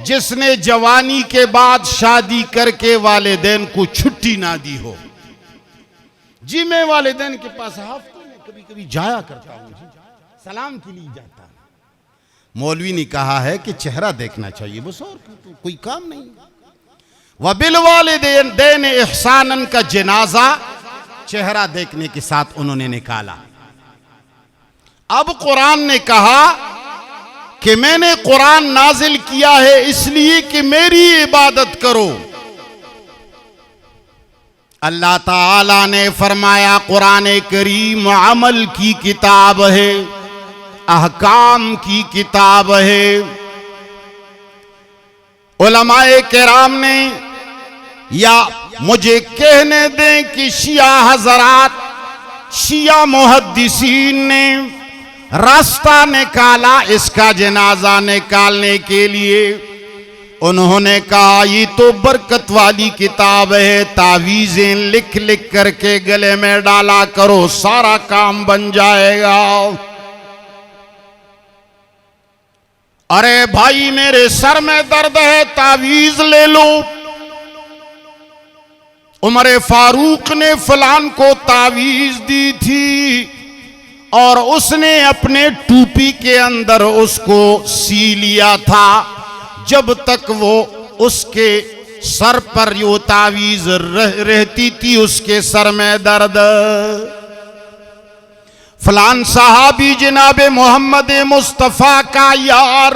जिसने जवानी के बाद शादी करके वालिदैन को छुट्टी ना दी हो। जी मैं वालिदैन के पास हफ्ते में कभी कभी जाया करता हूं, सलाम के लिए जाता हूं। मौलवी ने कहा है कि चेहरा देखना चाहिए, बस और कोई काम नहीं। वबिल वालिदैन इहसानन का जनाजा चेहरा देखने के साथ उन्होंने निकाला। अब कुरान ने कहा कि मैंने कुरान नाजिल किया है इसलिए कि मेरी इबादत करो। अल्लाह ताला ने फरमाया कुरान करीम अमल की किताब है, अहकाम की किताब है। उलमाए किराम ने, या मुझे कहने दें कि शिया हजरात, शिया मुहद्दिसीन ने रास्ता निकाला इसका जनाजा निकालने के लिए। उन्होंने कहा ये तो बरकत वाली किताब है, तावीजें लिख लिख करके गले में डाला करो, सारा काम बन जाएगा। अरे भाई मेरे सर में दर्द है, तावीज ले लो। उमर फारूक ने फलान को तावीज दी थी और उसने अपने टूपी के अंदर उसको सी लिया था। जब तक वो उसके सर पर यो तावीज रहती थी उसके सर में दर्द। फलान साहबी जनाब मोहम्मद मुस्तफा का यार,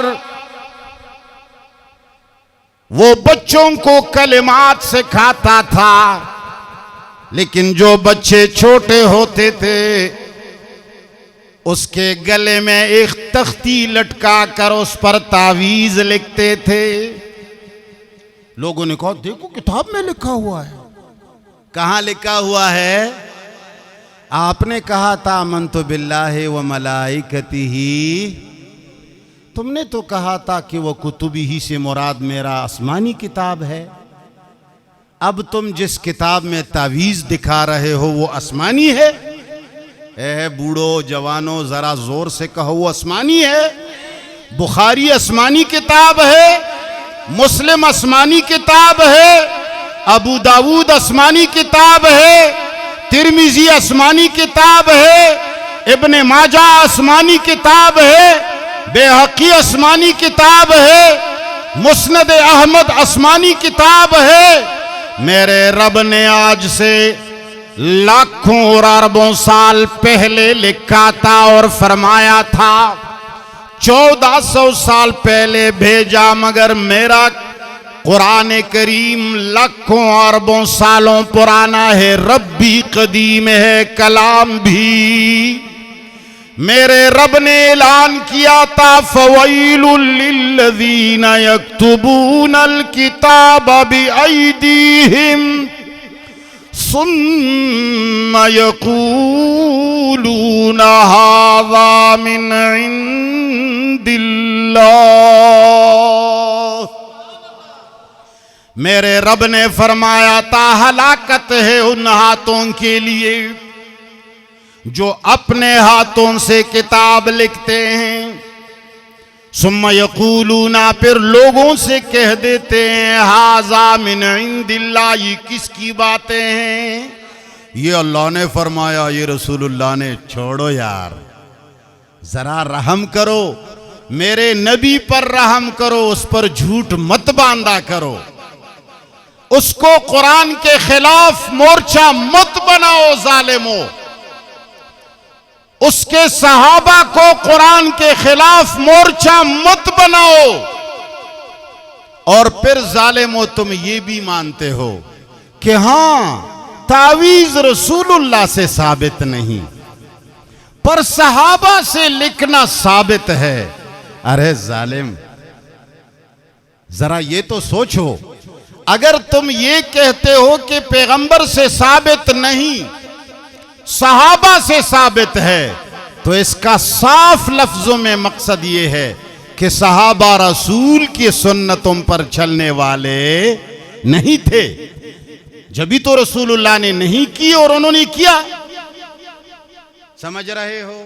वो बच्चों को कलिमात सिखाता था, लेकिन जो बच्चे छोटे होते थे उसके गले में एक तख्ती लटका कर उस पर तावीज लिखते थे। लोगों ने कहा देखो किताब में लिखा हुआ है। कहां लिखा हुआ है? आपने कहा था अमनतु बिल्लाहि व मलाइकतिही, तुमने तो कहा था कि वो कुतुबिही से मुराद मेरा आसमानी किताब है। अब तुम जिस किताब में तावीज दिखा रहे हो वो आसमानी है? बूढ़ो जवानों जरा जोर से कहो वो आसमानी है। बुखारी आसमानी किताब है, मुस्लिम आसमानी किताब है, अबू दाऊद आसमानी किताब है, तिरमिजी आसमानी किताब है, इब्ने माजा आसमानी किताब है, बेहकी आसमानी किताब है, मुस्नद अहमद आसमानी किताब है। मेरे रब ने आज से लाखों और अरबों साल पहले लिखा था और फरमाया था 1400 साल पहले भेजा, मगर मेरा कुरान करीम लाखों अरबों सालों पुराना है। रब भी कदीम है, कलाम भी। मेरे रब ने ऐलान किया था फवैलुल लिल्लज़ीना यक्तुबूनल किताब बिअयदीहिम सुम्मा यक़ूलूना हाज़ा मिन इंदिल्लाह। मेरे रब ने फरमाया था हलाकत है उन हाथों के लिए जो अपने हाथों से किताब लिखते हैं। सुम्मा यक़ूलूना, फिर लोगों से कह देते हैं हाज़ा मिन इंदिल्लाह, ये किसकी बातें हैं? ये अल्लाह ने फरमाया, ये रसूलुल्लाह ने। छोड़ो यार, जरा रहम करो, मेरे नबी पर रहम करो, उस पर झूठ मत बांधा करो, उसको कुरान के खिलाफ मोर्चा मत बनाओ जालिमो। उसके सहाबा को कुरान के खिलाफ मोर्चा मत बनाओ। और फिर जालिमो तुम ये भी मानते हो कि हां तावीज रसूलुल्लाह से साबित नहीं, पर सहाबा से लिखना साबित है। अरे जालिम, जरा ये तो सोचो, अगर तुम ये कहते हो कि पैगंबर से साबित नहीं, सहाबा से साबित है, तो इसका साफ लफ्जों में मकसद ये है कि सहाबा रसूल की सुन्नतों पर चलने वाले नहीं थे। जब भी तो रसूलुल्लाह ने नहीं की और उन्होंने किया। समझ रहे हो?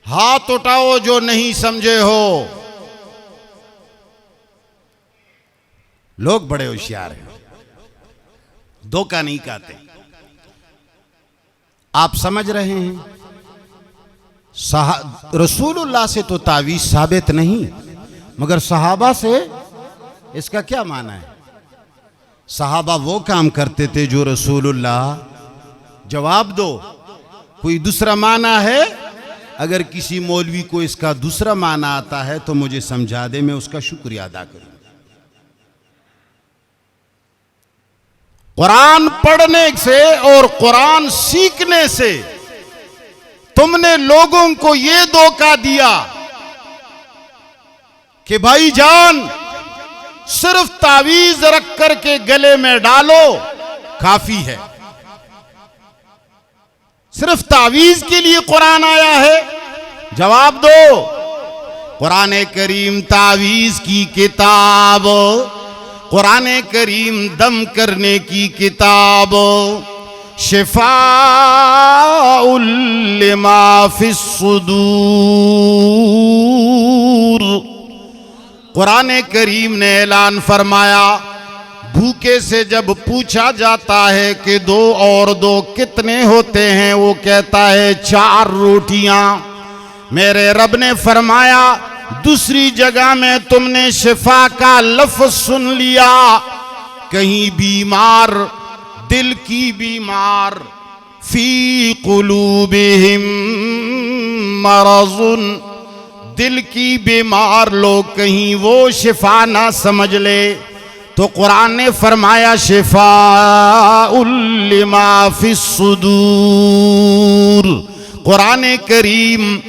हाथ उठाओ जो नहीं समझे हो। लोग बड़े होशियार हैं, धोखा नहीं खाते। आप समझ रहे हैं, रसूलुल्लाह से तो तावीज़ साबित नहीं, मगर सहाबा से इसका क्या माना है? सहाबा वो काम करते थे जो रसूलुल्लाह जवाब दो, कोई दूसरा माना है? अगर किसी मौलवी को इसका दूसरा माना आता है तो मुझे समझा दे, मैं उसका शुक्रिया अदा करूं। कुरान पढ़ने से और कुरान सीखने से तुमने लोगों को यह धोखा दिया कि भाईजान सिर्फ तावीज रख करके गले में डालो काफी है, सिर्फ तावीज के लिए कुरान आया है। जवाब दो, कुरान करीम तावीज की किताब, कुरान करीम दम करने की किताब, शिफाउल लिमा फिस सुदूर। कुरान करीम ने ऐलान फरमाया, भूखे से जब पूछा जाता है कि 2 और 2 कितने होते हैं, वो कहता है 4 रोटियां। मेरे रब ने फरमाया, दूसरी जगह में तुमने शिफा का लफ्ज सुन लिया, कहीं बीमार, दिल की बीमार, फी कुलूबिहिम मरज़ुन, दिल की बीमार लोग कहीं वो शिफा ना समझ ले, तो कुरान ने फरमाया शिफाउल लिमा फिस सुदूर। कुरान करीम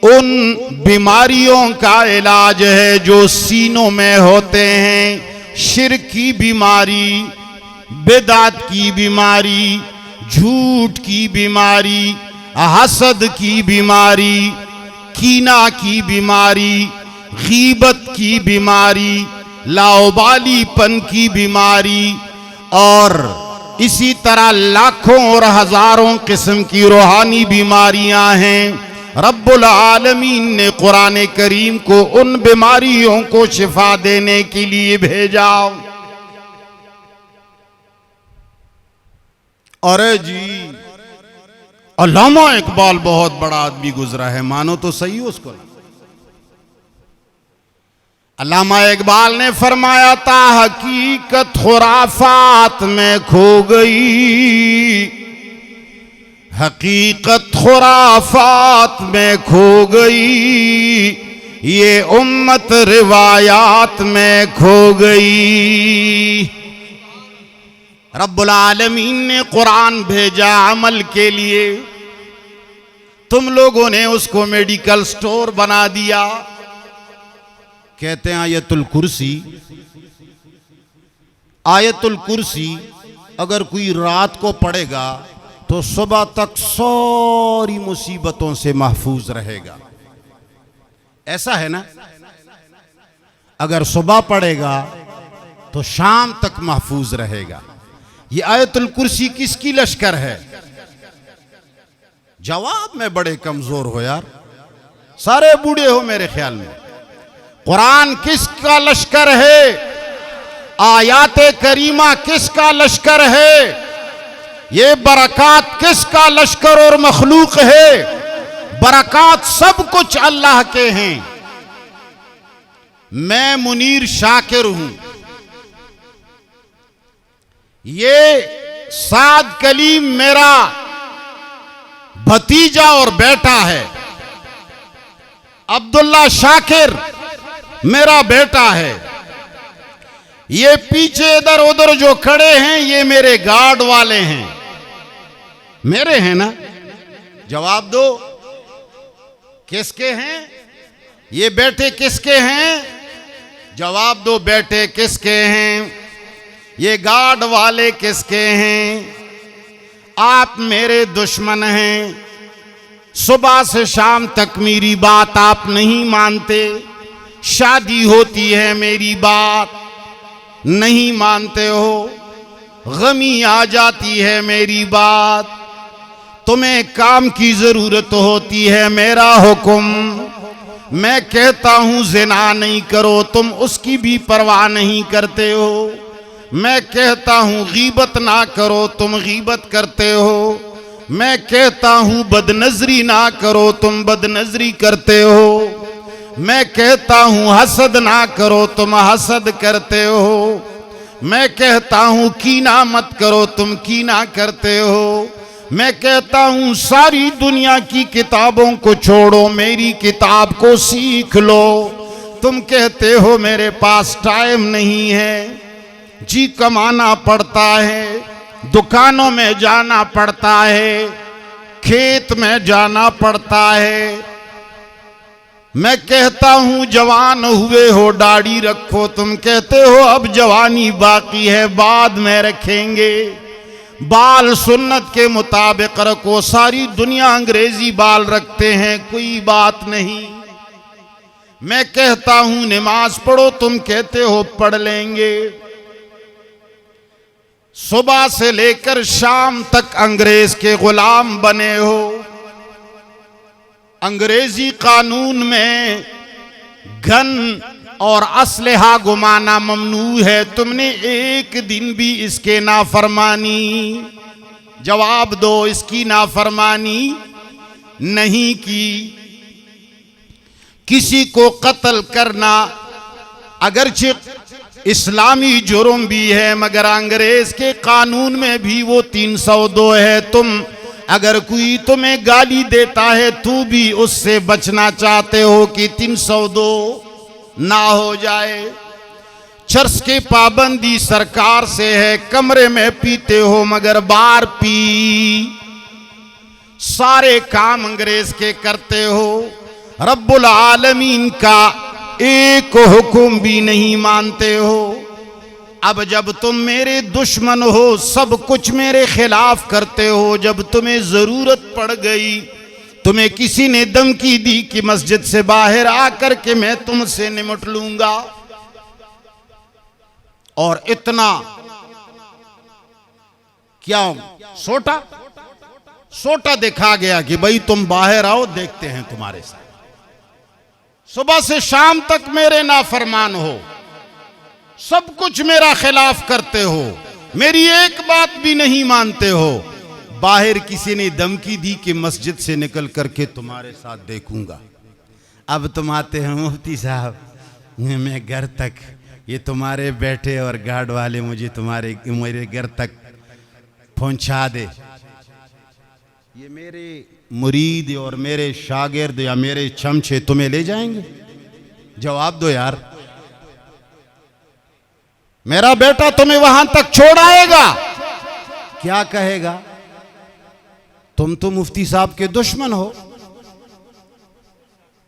उन बीमारियों का इलाज है जो सीनों में होते हैं, शिर्क की बीमारी, बिदात की बीमारी, झूठ की बीमारी, हसद की बीमारी, कीना की बीमारी, गीबत की बीमारी, लाओबालीपन की बीमारी, और इसी तरह लाखों और हजारों किस्म की रूहानी बीमारियां हैं। रब्बुल आलमीन ने कुरान करीम को उन बीमारियों को शिफा देने के लिए भेजा। अरे जी, अल्लामा इकबाल बहुत बड़ा आदमी गुजरा है, मानो तो सही उसको। अल्लामा इकबाल ने फरमाया था, हकीकत खुराफात में खो गई, हकीकत खुराफात में खो गई, ये उम्मत रिवायात में खो गई। रब्बुल आलमीन ने कुरान भेजा अमल के लिए, तुम लोगों ने उसको मेडिकल स्टोर बना दिया। कहते हैं आयतुल कुर्सी, आयतुल कुर्सी अगर कोई रात को पढ़ेगा तो सुबह तक सारी मुसीबतों से महफूज रहेगा। ऐसा है ना? अगर सुबह पढ़ेगा तो शाम तक महफूज रहेगा। ये आयतुल कुर्सी किसकी लश्कर है? जवाब में बड़े कमजोर हो यार, सारे बूढ़े हो मेरे ख्याल में। कुरान किसका लश्कर है? आयाते करीमा किसका लश्कर है? ये बरक़ात किसका लश्कर और मखलूक है? बरक़ात सब कुछ अल्लाह के हैं। मैं मुनीर शाकिर हूं। ये साद कलीम मेरा भतीजा और बेटा है, अब्दुल्ला शाकिर मेरा बेटा है। ये पीछे इधर उधर जो खड़े हैं ये मेरे गार्ड वाले हैं, मेरे हैं ना? जवाब दो, किसके हैं ये बेटे? किसके हैं? जवाब दो, बेटे किसके हैं? ये गार्ड वाले किसके हैं? आप मेरे दुश्मन हैं। सुबह से शाम तक मेरी बात आप नहीं मानते। शादी होती है मेरी बात नहीं मानते हो। गमी आ जाती है मेरी बात, तुम्हें काम की जरूरत होती है मेरा हुक्म मैं कहता हूं जिना नहीं करो, तुम उसकी भी परवाह नहीं करते हो। मैं कहता हूं गीबत ना करो, तुम गीबत करते हो। मैं कहता हूं बदनजरी ना करो, तुम बदनजरी करते हो। मैं कहता हूं हसद ना करो, तुम हसद करते हो। मैं कहता हूं कीना मत करो, तुम कीना करते हो। मैं कहता हूं सारी दुनिया की किताबों को छोड़ो, मेरी किताब को सीख लो। तुम कहते हो मेरे पास टाइम नहीं है, जी कमाना पड़ता है, दुकानों में जाना पड़ता है, खेत में जाना पड़ता है। मैं कहता हूं जवान हुए हो दाढ़ी रखो, तुम कहते हो अब जवानी बाकी है बाद में रखेंगे। बाल सुन्नत के मुताबिक रखो, सारी दुनिया अंग्रेजी बाल रखते हैं, कोई बात नहीं। मैं कहता हूं नमाज पढ़ो, तुम कहते हो पढ़ लेंगे। सुबह से लेकर शाम तक अंग्रेज के गुलाम बने हो। अंग्रेजी कानून में गन और असलहा घुमाना ममनू है, तुमने एक दिन भी इसके नाफरमानी, जवाब दो, इसकी नाफरमानी नहीं की। किसी को कत्ल करना अगरचे इस्लामी जुर्म भी है, मगर अंग्रेज के कानून में भी वो 302 है। तुम अगर कोई तुम्हें गाली देता है तू भी उससे बचना चाहते हो कि 302 ना हो जाए। चर्च की पाबंदी सरकार से है, कमरे में पीते हो मगर बार पी, सारे काम अंग्रेज के करते हो। रब्बुल आलमीन का एक हुक्म भी नहीं मानते हो। अब जब तुम मेरे दुश्मन हो, सब कुछ मेरे खिलाफ करते हो, जब तुम्हें जरूरत पड़ गई, तुम्हें किसी ने धमकी दी कि मस्जिद से बाहर आकर के मैं तुमसे निपट लूंगा, और इतना क्या सोटा दिखा गया कि भाई तुम बाहर आओ, देखते हैं तुम्हारे साथ। सुबह से शाम तक मेरे नाफरमान हो, सब कुछ मेरा खिलाफ करते हो, मेरी एक बात भी नहीं मानते हो। बाहर किसी ने धमकी दी कि मस्जिद से निकल करके तुम्हारे साथ देखूंगा। अब तुम आते हैं मुफ्ती साहब, मैं घर तक, ये तुम्हारे बैठे और गार्ड वाले मुझे मेरे घर तक पहुंचा दे। ये मेरे मुरीद और मेरे शागिर्द या मेरे चमचे तुम्हें ले जाएंगे? जवाब दो यार। मेरा बेटा तुम्हें वहां तक छोड़ आएगा, क्या कहेगा? तुम तो मुफ्ती साहब के दुश्मन हो,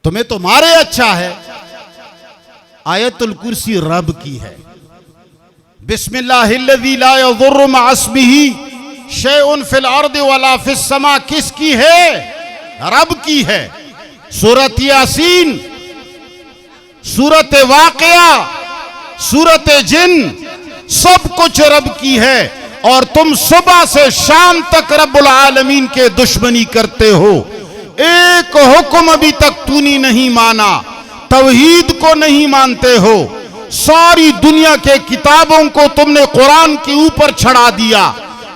तुम्हें तो मारे अच्छा है। आयतुल कुर्सी रब की है। बिस्मिल्लाहिल्लज़ी ला यज़ुर्रु मअ इस्मिही शैउन फिल अर्दि वला फिस समा किसकी है? रब की है। सूरत यासीन, सूरत वाक़िया, सूरत जिन, सब कुछ रब की है। और तुम सुबह से शाम तक रब्बुल आलमीन के दुश्मनी करते हो। एक हुक्म अभी तक तूने नहीं माना, तौहीद को नहीं मानते हो। सारी दुनिया के किताबों को तुमने कुरान के ऊपर चढ़ा दिया,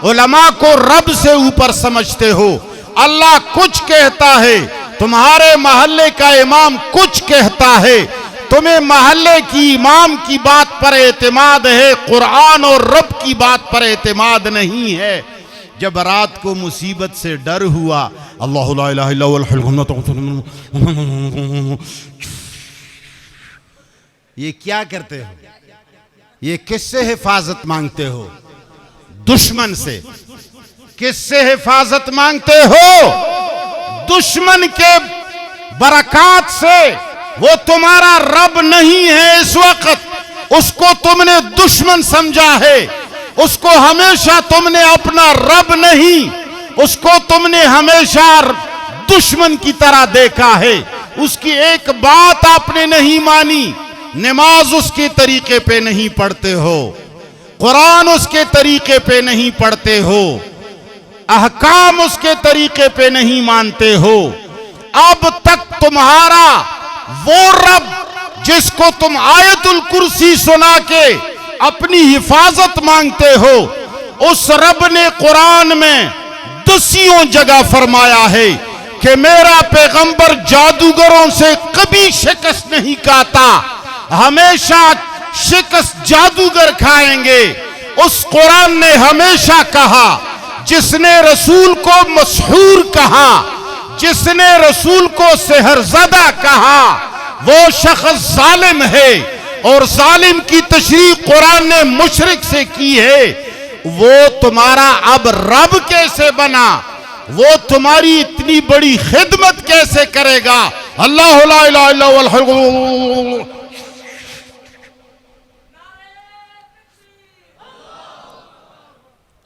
उलमा को रब से ऊपर समझते हो। अल्लाह कुछ कहता है, तुम्हारे मोहल्ले का इमाम कुछ कहता है, तुम्हें मोहल्ले की इमाम की बात पर एतमाद है, कुरान और रब की बात पर एतमाद नहीं है। जब रात को मुसीबत से डर हुआ, अल्लाहु ला इलाहा इल्ला हुवल, ये क्या करते हो? ये किससे हिफाजत मांगते हो? दुश्मन से। किससे हिफाजत मांगते हो? दुश्मन के बरकत से। वो तुम्हारा रब नहीं है इस वक्त, उसको तुमने दुश्मन समझा है। उसको हमेशा तुमने अपना रब नहीं, उसको तुमने हमेशा दुश्मन की तरह देखा है। उसकी एक बात आपने नहीं मानी, नमाज उसके तरीके पे नहीं पढ़ते हो, कुरान उसके तरीके पे नहीं पढ़ते हो, अहकाम उसके तरीके पे नहीं मानते हो। अब तक तुम्हारा वो रब जिसको तुम आयतुल कुर्सी सुना के अपनी हिफाजत मांगते हो, उस रब ने कुरान में दसियों जगह फरमाया है कि मेरा पैगंबर जादूगरों से कभी शिकस्त नहीं खाता, हमेशा शिकस्त जादूगर खाएंगे। उस कुरान ने हमेशा कहा जिसने रसूल को मशहूर कहा, जिसने रसूल को सेहरज़दा कहा, वो शख्स जालिम है। और जालिम की तशरीह कुरान ने मुशरिक से की है। वो तुम्हारा अब रब कैसे बना, वो तुम्हारी इतनी बड़ी खिदमत कैसे करेगा। अल्लाह ला इलाहा इल्ला हुवल।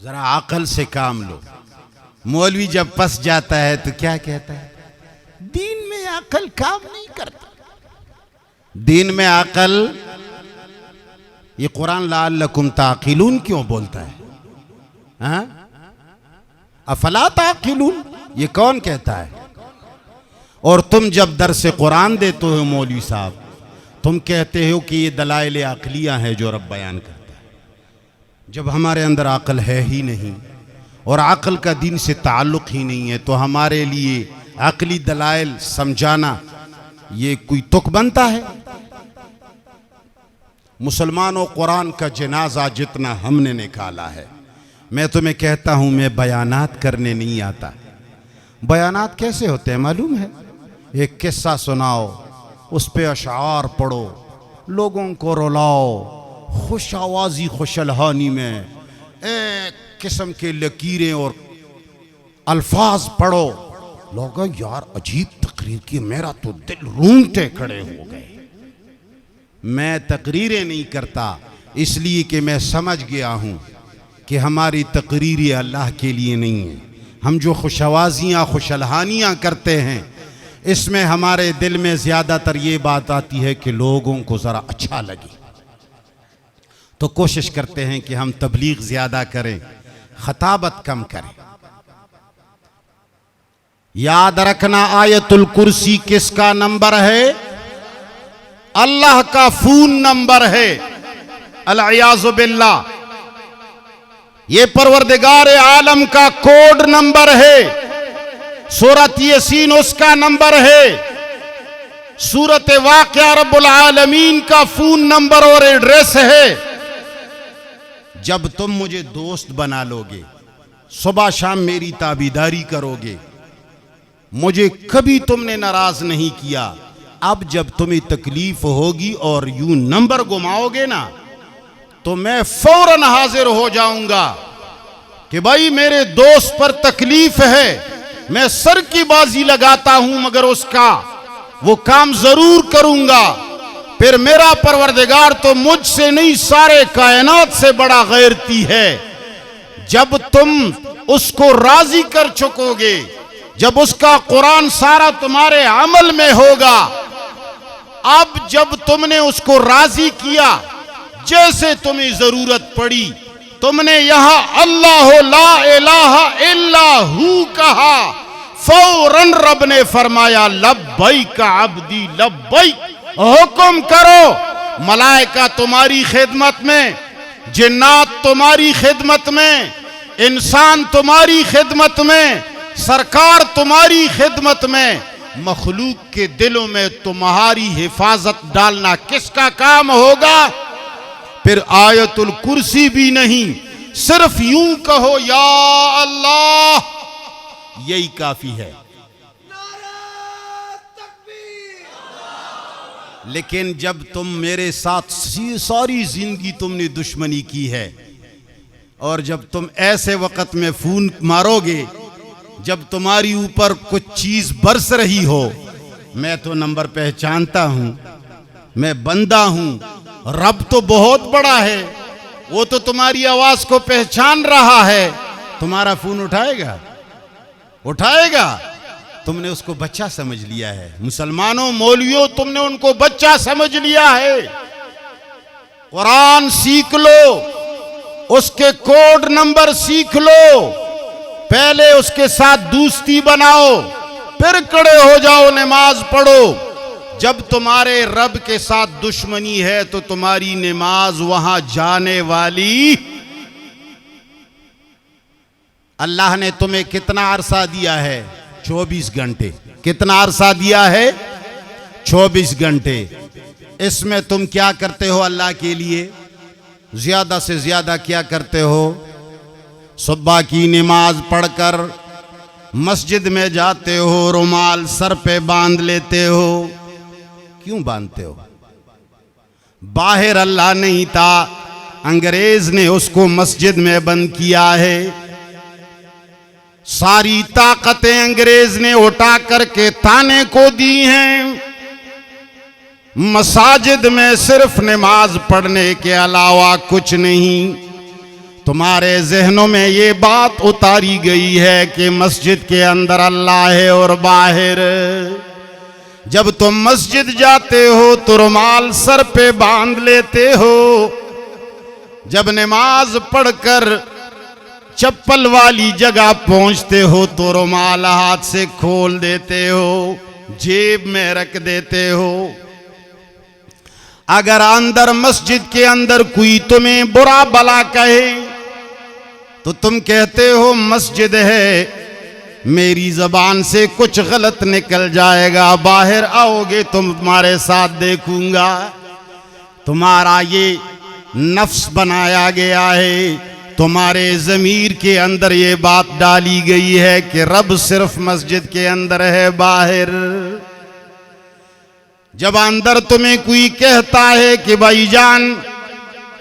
जरा अकल से काम लो। मौलवी जब फंस जाता है तो क्या कहता है, दीन में अकल काम नहीं करता। दीन में अकल, ये कुरान लअल्लकुम ताक़िलून क्यों बोलता है? हाँ? अफला ताक़िलून, ये कौन कहता है? और तुम जब दर्स कुरान देते हो मौलवी साहब, तुम कहते हो कि ये दलाइल अक़लियाँ हैं जो रब बयान करता है। जब हमारे अंदर अकल है ही नहीं और अकल का दीन से ताल्लुक़ ही नहीं है, तो हमारे लिए अकली दलाइल समझाना ये कोई तुक बनता है? मुसलमानों, कुरान का जनाजा जितना हमने निकाला है, मैं तुम्हें कहता हूं, मैं बयानात करने नहीं आता। बयानात कैसे होते हैं मालूम है? एक किस्सा सुनाओ, उस पे अशार पढ़ो, लोगों को रुलाओ, खुश आवाज़ी खुशलहानी में एक किस्म के लकीरें और अल्फाज पढ़ो। लोगों यार अजीब तकरीर की, मेरा तो दिल रूंगटे खड़े हो गए। मैं तकरीरें नहीं करता इसलिए कि मैं समझ गया हूं कि हमारी तकरीरें अल्लाह के लिए नहीं है। हम जो खुशआवाज़ियाँ खुशलहानियाँ करते हैं, इसमें हमारे दिल में ज़्यादातर ये बात आती है कि लोगों को ज़रा अच्छा लगे, तो कोशिश करते हैं कि हम तबलीग ज़्यादा करें, खताबत कम करें। याद रखना, आयतुल कुर्सी किसका नंबर है? अल्लाह का फोन नंबर है। अल-इयाज़ु बिल्लाह, ये परवरदिगार आलम का कोड नंबर है। सूरत यासीन उसका नंबर है। सूरत वाक़िया रब्बुल आलमीन का फोन नंबर और एड्रेस है। जब तुम मुझे दोस्त बना लोगे, सुबह शाम मेरी ताबीदारी करोगे, मुझे कभी तुमने नाराज नहीं किया। अब जब तुम्हें तकलीफ होगी और यूं नंबर घुमाओगे ना, तो मैं फौरन हाजिर हो जाऊंगा कि भाई मेरे दोस्त पर तकलीफ है। मैं सर की बाजी लगाता हूं मगर उसका वो काम जरूर करूंगा। फिर मेरा परवरदिगार तो मुझसे नहीं, सारे कायनात से बड़ा गैरती है। जब तुम उसको राजी कर चुकोगे, जब उसका कुरान सारा तुम्हारे अमल में होगा, अब जब तुमने उसको राजी किया, जैसे तुम्हें जरूरत पड़ी, तुमने यहां अल्लाह ला इलाहा इल्ला हू कहा, फौरन रब ने फरमाया लब्बैक अब्दी लब्बैक, हुक्म करो। मलाइका तुम्हारी खिदमत में, जिन्नात तुम्हारी खिदमत में, इंसान तुम्हारी खिदमत में, सरकार तुम्हारी खिदमत में। मखलूक के दिलों में तुम्हारी हिफाजत डालना किसका काम होगा? फिर आयतुल कुर्सी भी नहीं, सिर्फ यूं कहो या अल्लाह, यही काफी है। लेकिन जब तुम मेरे साथ सारी जिंदगी तुमने दुश्मनी की है, और जब तुम ऐसे वक्त में फोन मारोगे जब तुम्हारी ऊपर कुछ चीज बरस रही हो, मैं तो नंबर पहचानता हूं, मैं बंदा हूं। रब तो बहुत बड़ा है, वो तो तुम्हारी आवाज को पहचान रहा है। तुम्हारा फोन उठाएगा? उठाएगा? तुमने उसको बच्चा समझ लिया है। मुसलमानों, मौलवियों, तुमने उनको बच्चा समझ लिया है। कुरान सीख लो, उसके कोड नंबर सीख लो, पहले उसके साथ दोस्ती बनाओ, फिर खड़े हो जाओ, नमाज पढ़ो। जब तुम्हारे रब के साथ दुश्मनी है तो तुम्हारी नमाज वहां जाने वाली। अल्लाह ने तुम्हें कितना अरसा दिया है? 24 घंटे। कितना अरसा दिया है? 24 घंटे। इसमें तुम क्या करते हो अल्लाह के लिए? ज्यादा से ज्यादा क्या करते हो? सुबह की नमाज पढ़कर मस्जिद में जाते हो, रुमाल सर पे बांध लेते हो। क्यों बांधते हो? बाहर अल्लाह नहीं था, अंग्रेज ने उसको मस्जिद में बंद किया है। सारी ताकतें अंग्रेज ने उठा करके थाने को दी हैं। मसाजिद में सिर्फ नमाज पढ़ने के अलावा कुछ नहीं। तुम्हारे जहनों में ये बात उतारी गई है कि मस्जिद के अंदर अल्लाह है और बाहर। जब तुम मस्जिद जाते हो तो रुमाल सर पे बांध लेते हो। जब नमाज पढ़कर चप्पल वाली जगह पहुंचते हो तो रुमाल हाथ से खोल देते हो, जेब में रख देते हो। अगर अंदर मस्जिद के अंदर कोई तुम्हें बुरा भला कहे तो तुम कहते हो मस्जिद है, मेरी जबान से कुछ गलत निकल जाएगा, बाहर आओगे तुम्हारे साथ देखूंगा। तुम्हारा ये नफ्स बनाया गया है, तुम्हारे ज़मीर के अंदर ये बात डाली गई है कि रब सिर्फ मस्जिद के अंदर है, बाहर। जब अंदर तुम्हें कोई कहता है कि भाईजान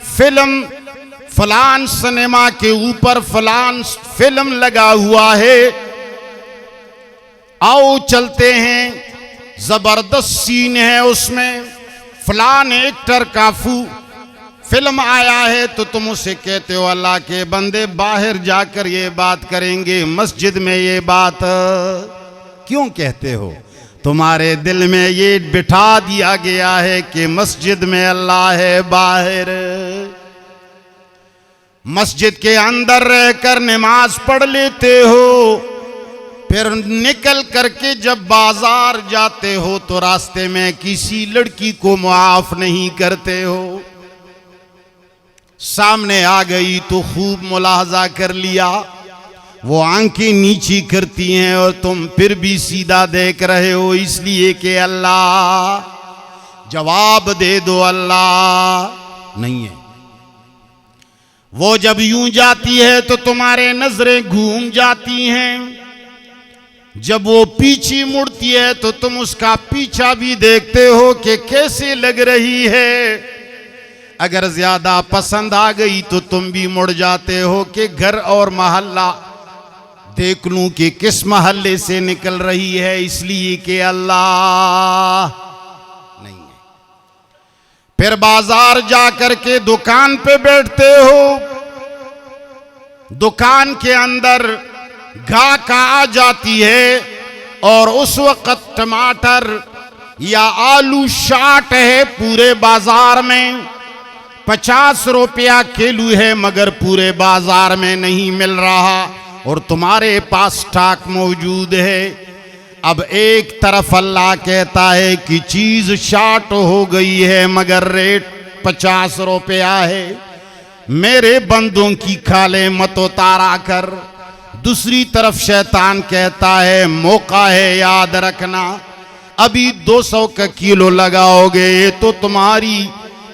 फिल्म फलान सिनेमा के ऊपर फलान फिल्म लगा हुआ है, आओ चलते हैं, जबरदस्त सीन है उसमें, फलान एक्टर का फिल्म आया है, तो तुम उसे कहते हो अल्लाह के बंदे बाहर जाकर ये बात करेंगे, मस्जिद में ये बात क्यों कहते हो? तुम्हारे दिल में ये बिठा दिया गया है कि मस्जिद में अल्लाह है, बाहर। मस्जिद के अंदर रहकर नमाज पढ़ लेते हो, फिर निकल करके जब बाजार जाते हो तो रास्ते में किसी लड़की को माफ नहीं करते हो। सामने आ गई तो खूब मुलाहजा कर लिया, वो आंखें नीची करती हैं और तुम फिर भी सीधा देख रहे हो, इसलिए कि अल्लाह जवाब दे दो, अल्लाह नहीं है। वो जब यूं जाती है तो तुम्हारे नजरें घूम जाती हैं, जब वो पीछे मुड़ती है तो तुम उसका पीछा भी देखते हो कि कैसे लग रही है। अगर ज्यादा पसंद आ गई तो तुम भी मुड़ जाते हो कि घर और मोहल्ला देख लूं कि किस मोहल्ले से निकल रही है, इसलिए कि अल्लाह नहीं है। फिर बाजार जाकर के दुकान पे बैठते हो, दुकान के अंदर गाहक आ जाती है और उस वक्त टमाटर या आलू शाट है पूरे बाजार में, 50 रुपया किलो है, मगर पूरे बाजार में नहीं मिल रहा और तुम्हारे पास स्टॉक मौजूद है। अब एक तरफ अल्लाह कहता है कि चीज शार्ट हो गई है मगर रेट 50 रुपया है, मेरे बंदों की खाले मत उतारा कर। दूसरी तरफ शैतान कहता है मौका है, याद रखना, अभी 200 का किलो लगाओगे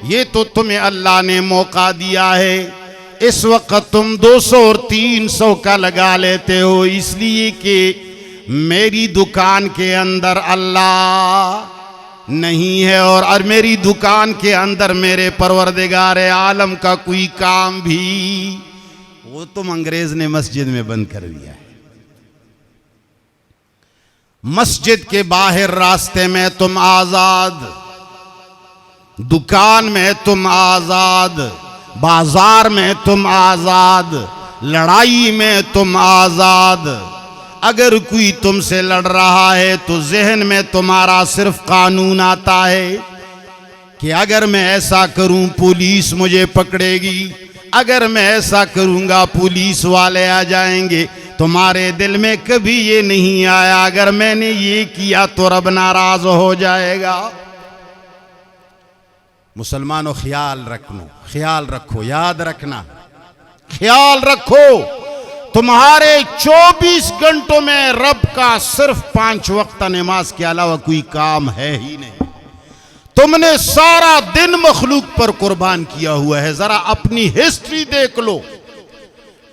ये तो तुम्हें अल्लाह ने मौका दिया है, इस वक्त तुम 200 और 300 का लगा लेते हो, इसलिए कि मेरी दुकान के अंदर अल्लाह नहीं है और मेरी दुकान के अंदर मेरे परवरदिगार आलम का कोई काम भी वो तुम अंग्रेज ने मस्जिद में बंद कर दिया है। मस्जिद के बाहर रास्ते में तुम आजाद, दुकान में तुम आजाद, बाजार में तुम आजाद, लड़ाई में तुम आजाद। अगर कोई तुमसे लड़ रहा है तो जहन में तुम्हारा सिर्फ कानून आता है कि अगर मैं ऐसा करूं पुलिस मुझे पकड़ेगी, अगर मैं ऐसा करूंगा पुलिस वाले आ जाएंगे। तुम्हारे दिल में कभी ये नहीं आया अगर मैंने ये किया तो रब नाराज हो जाएगा। मुसलमानों ख्याल रखो, याद रखना, ख्याल रखो, तुम्हारे 24 घंटों में रब का सिर्फ 5 वक्त नमाज के अलावा कोई काम है ही नहीं। तुमने सारा दिन मखलूक पर कुर्बान किया हुआ है। जरा अपनी हिस्ट्री देख लो,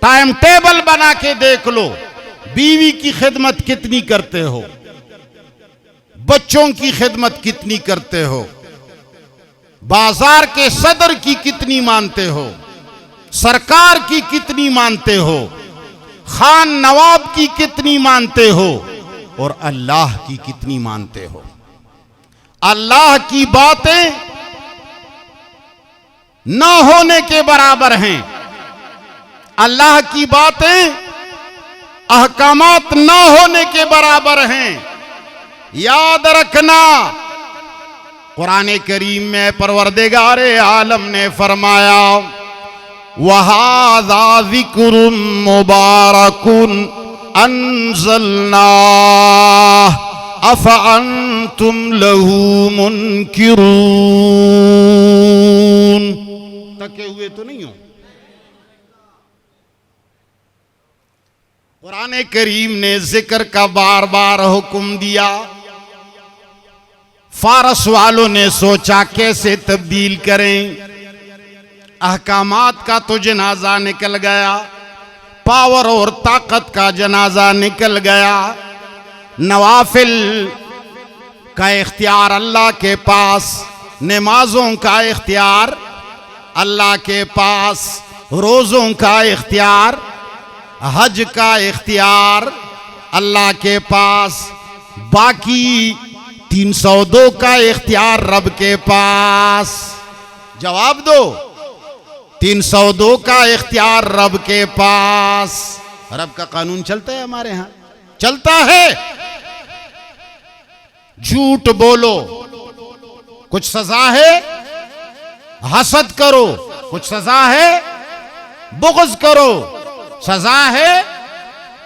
टाइम टेबल बना के देख लो, बीवी की खिदमत कितनी करते हो, बच्चों की खिदमत कितनी करते हो, बाजार के सदर की कितनी मानते हो, सरकार की कितनी मानते हो, खान नवाब की कितनी मानते हो, और अल्लाह की कितनी मानते हो। अल्लाह की बातें न होने के बराबर हैं, अल्लाह की बातें अहकामात न होने के बराबर हैं। याद रखना, कुरान करीम में परवरदिगारे आलम ने फरमाया, वहाज़ा ज़िक्रुम मुबारकुन अंज़लना अफ़अंतुम लहू मुनकिरून। तके हुए तो नहीं हो। कुरान करीम ने जिक्र का बार बार हुक्म दिया। फारस वालों ने सोचा कैसे तब्दील करें, अहकामात का तो जनाजा निकल गया, पावर और ताकत का जनाजा निकल गया, नवाफिल का इख्तियार अल्लाह के पास, नमाजों का इख्तियार अल्लाह के पास, रोज़ों का इख्तियार, हज का इख्तियार अल्लाह के पास, बाकी 302 का इख्तियार रब के पास। जवाब दो, 302 का इख्तियार रब के पास। रब का कानून चलता है हमारे यहां, चलता है। झूठ बोलो कुछ सजा है, हसद करो कुछ सजा है, बुग़्ज़ करो सजा है,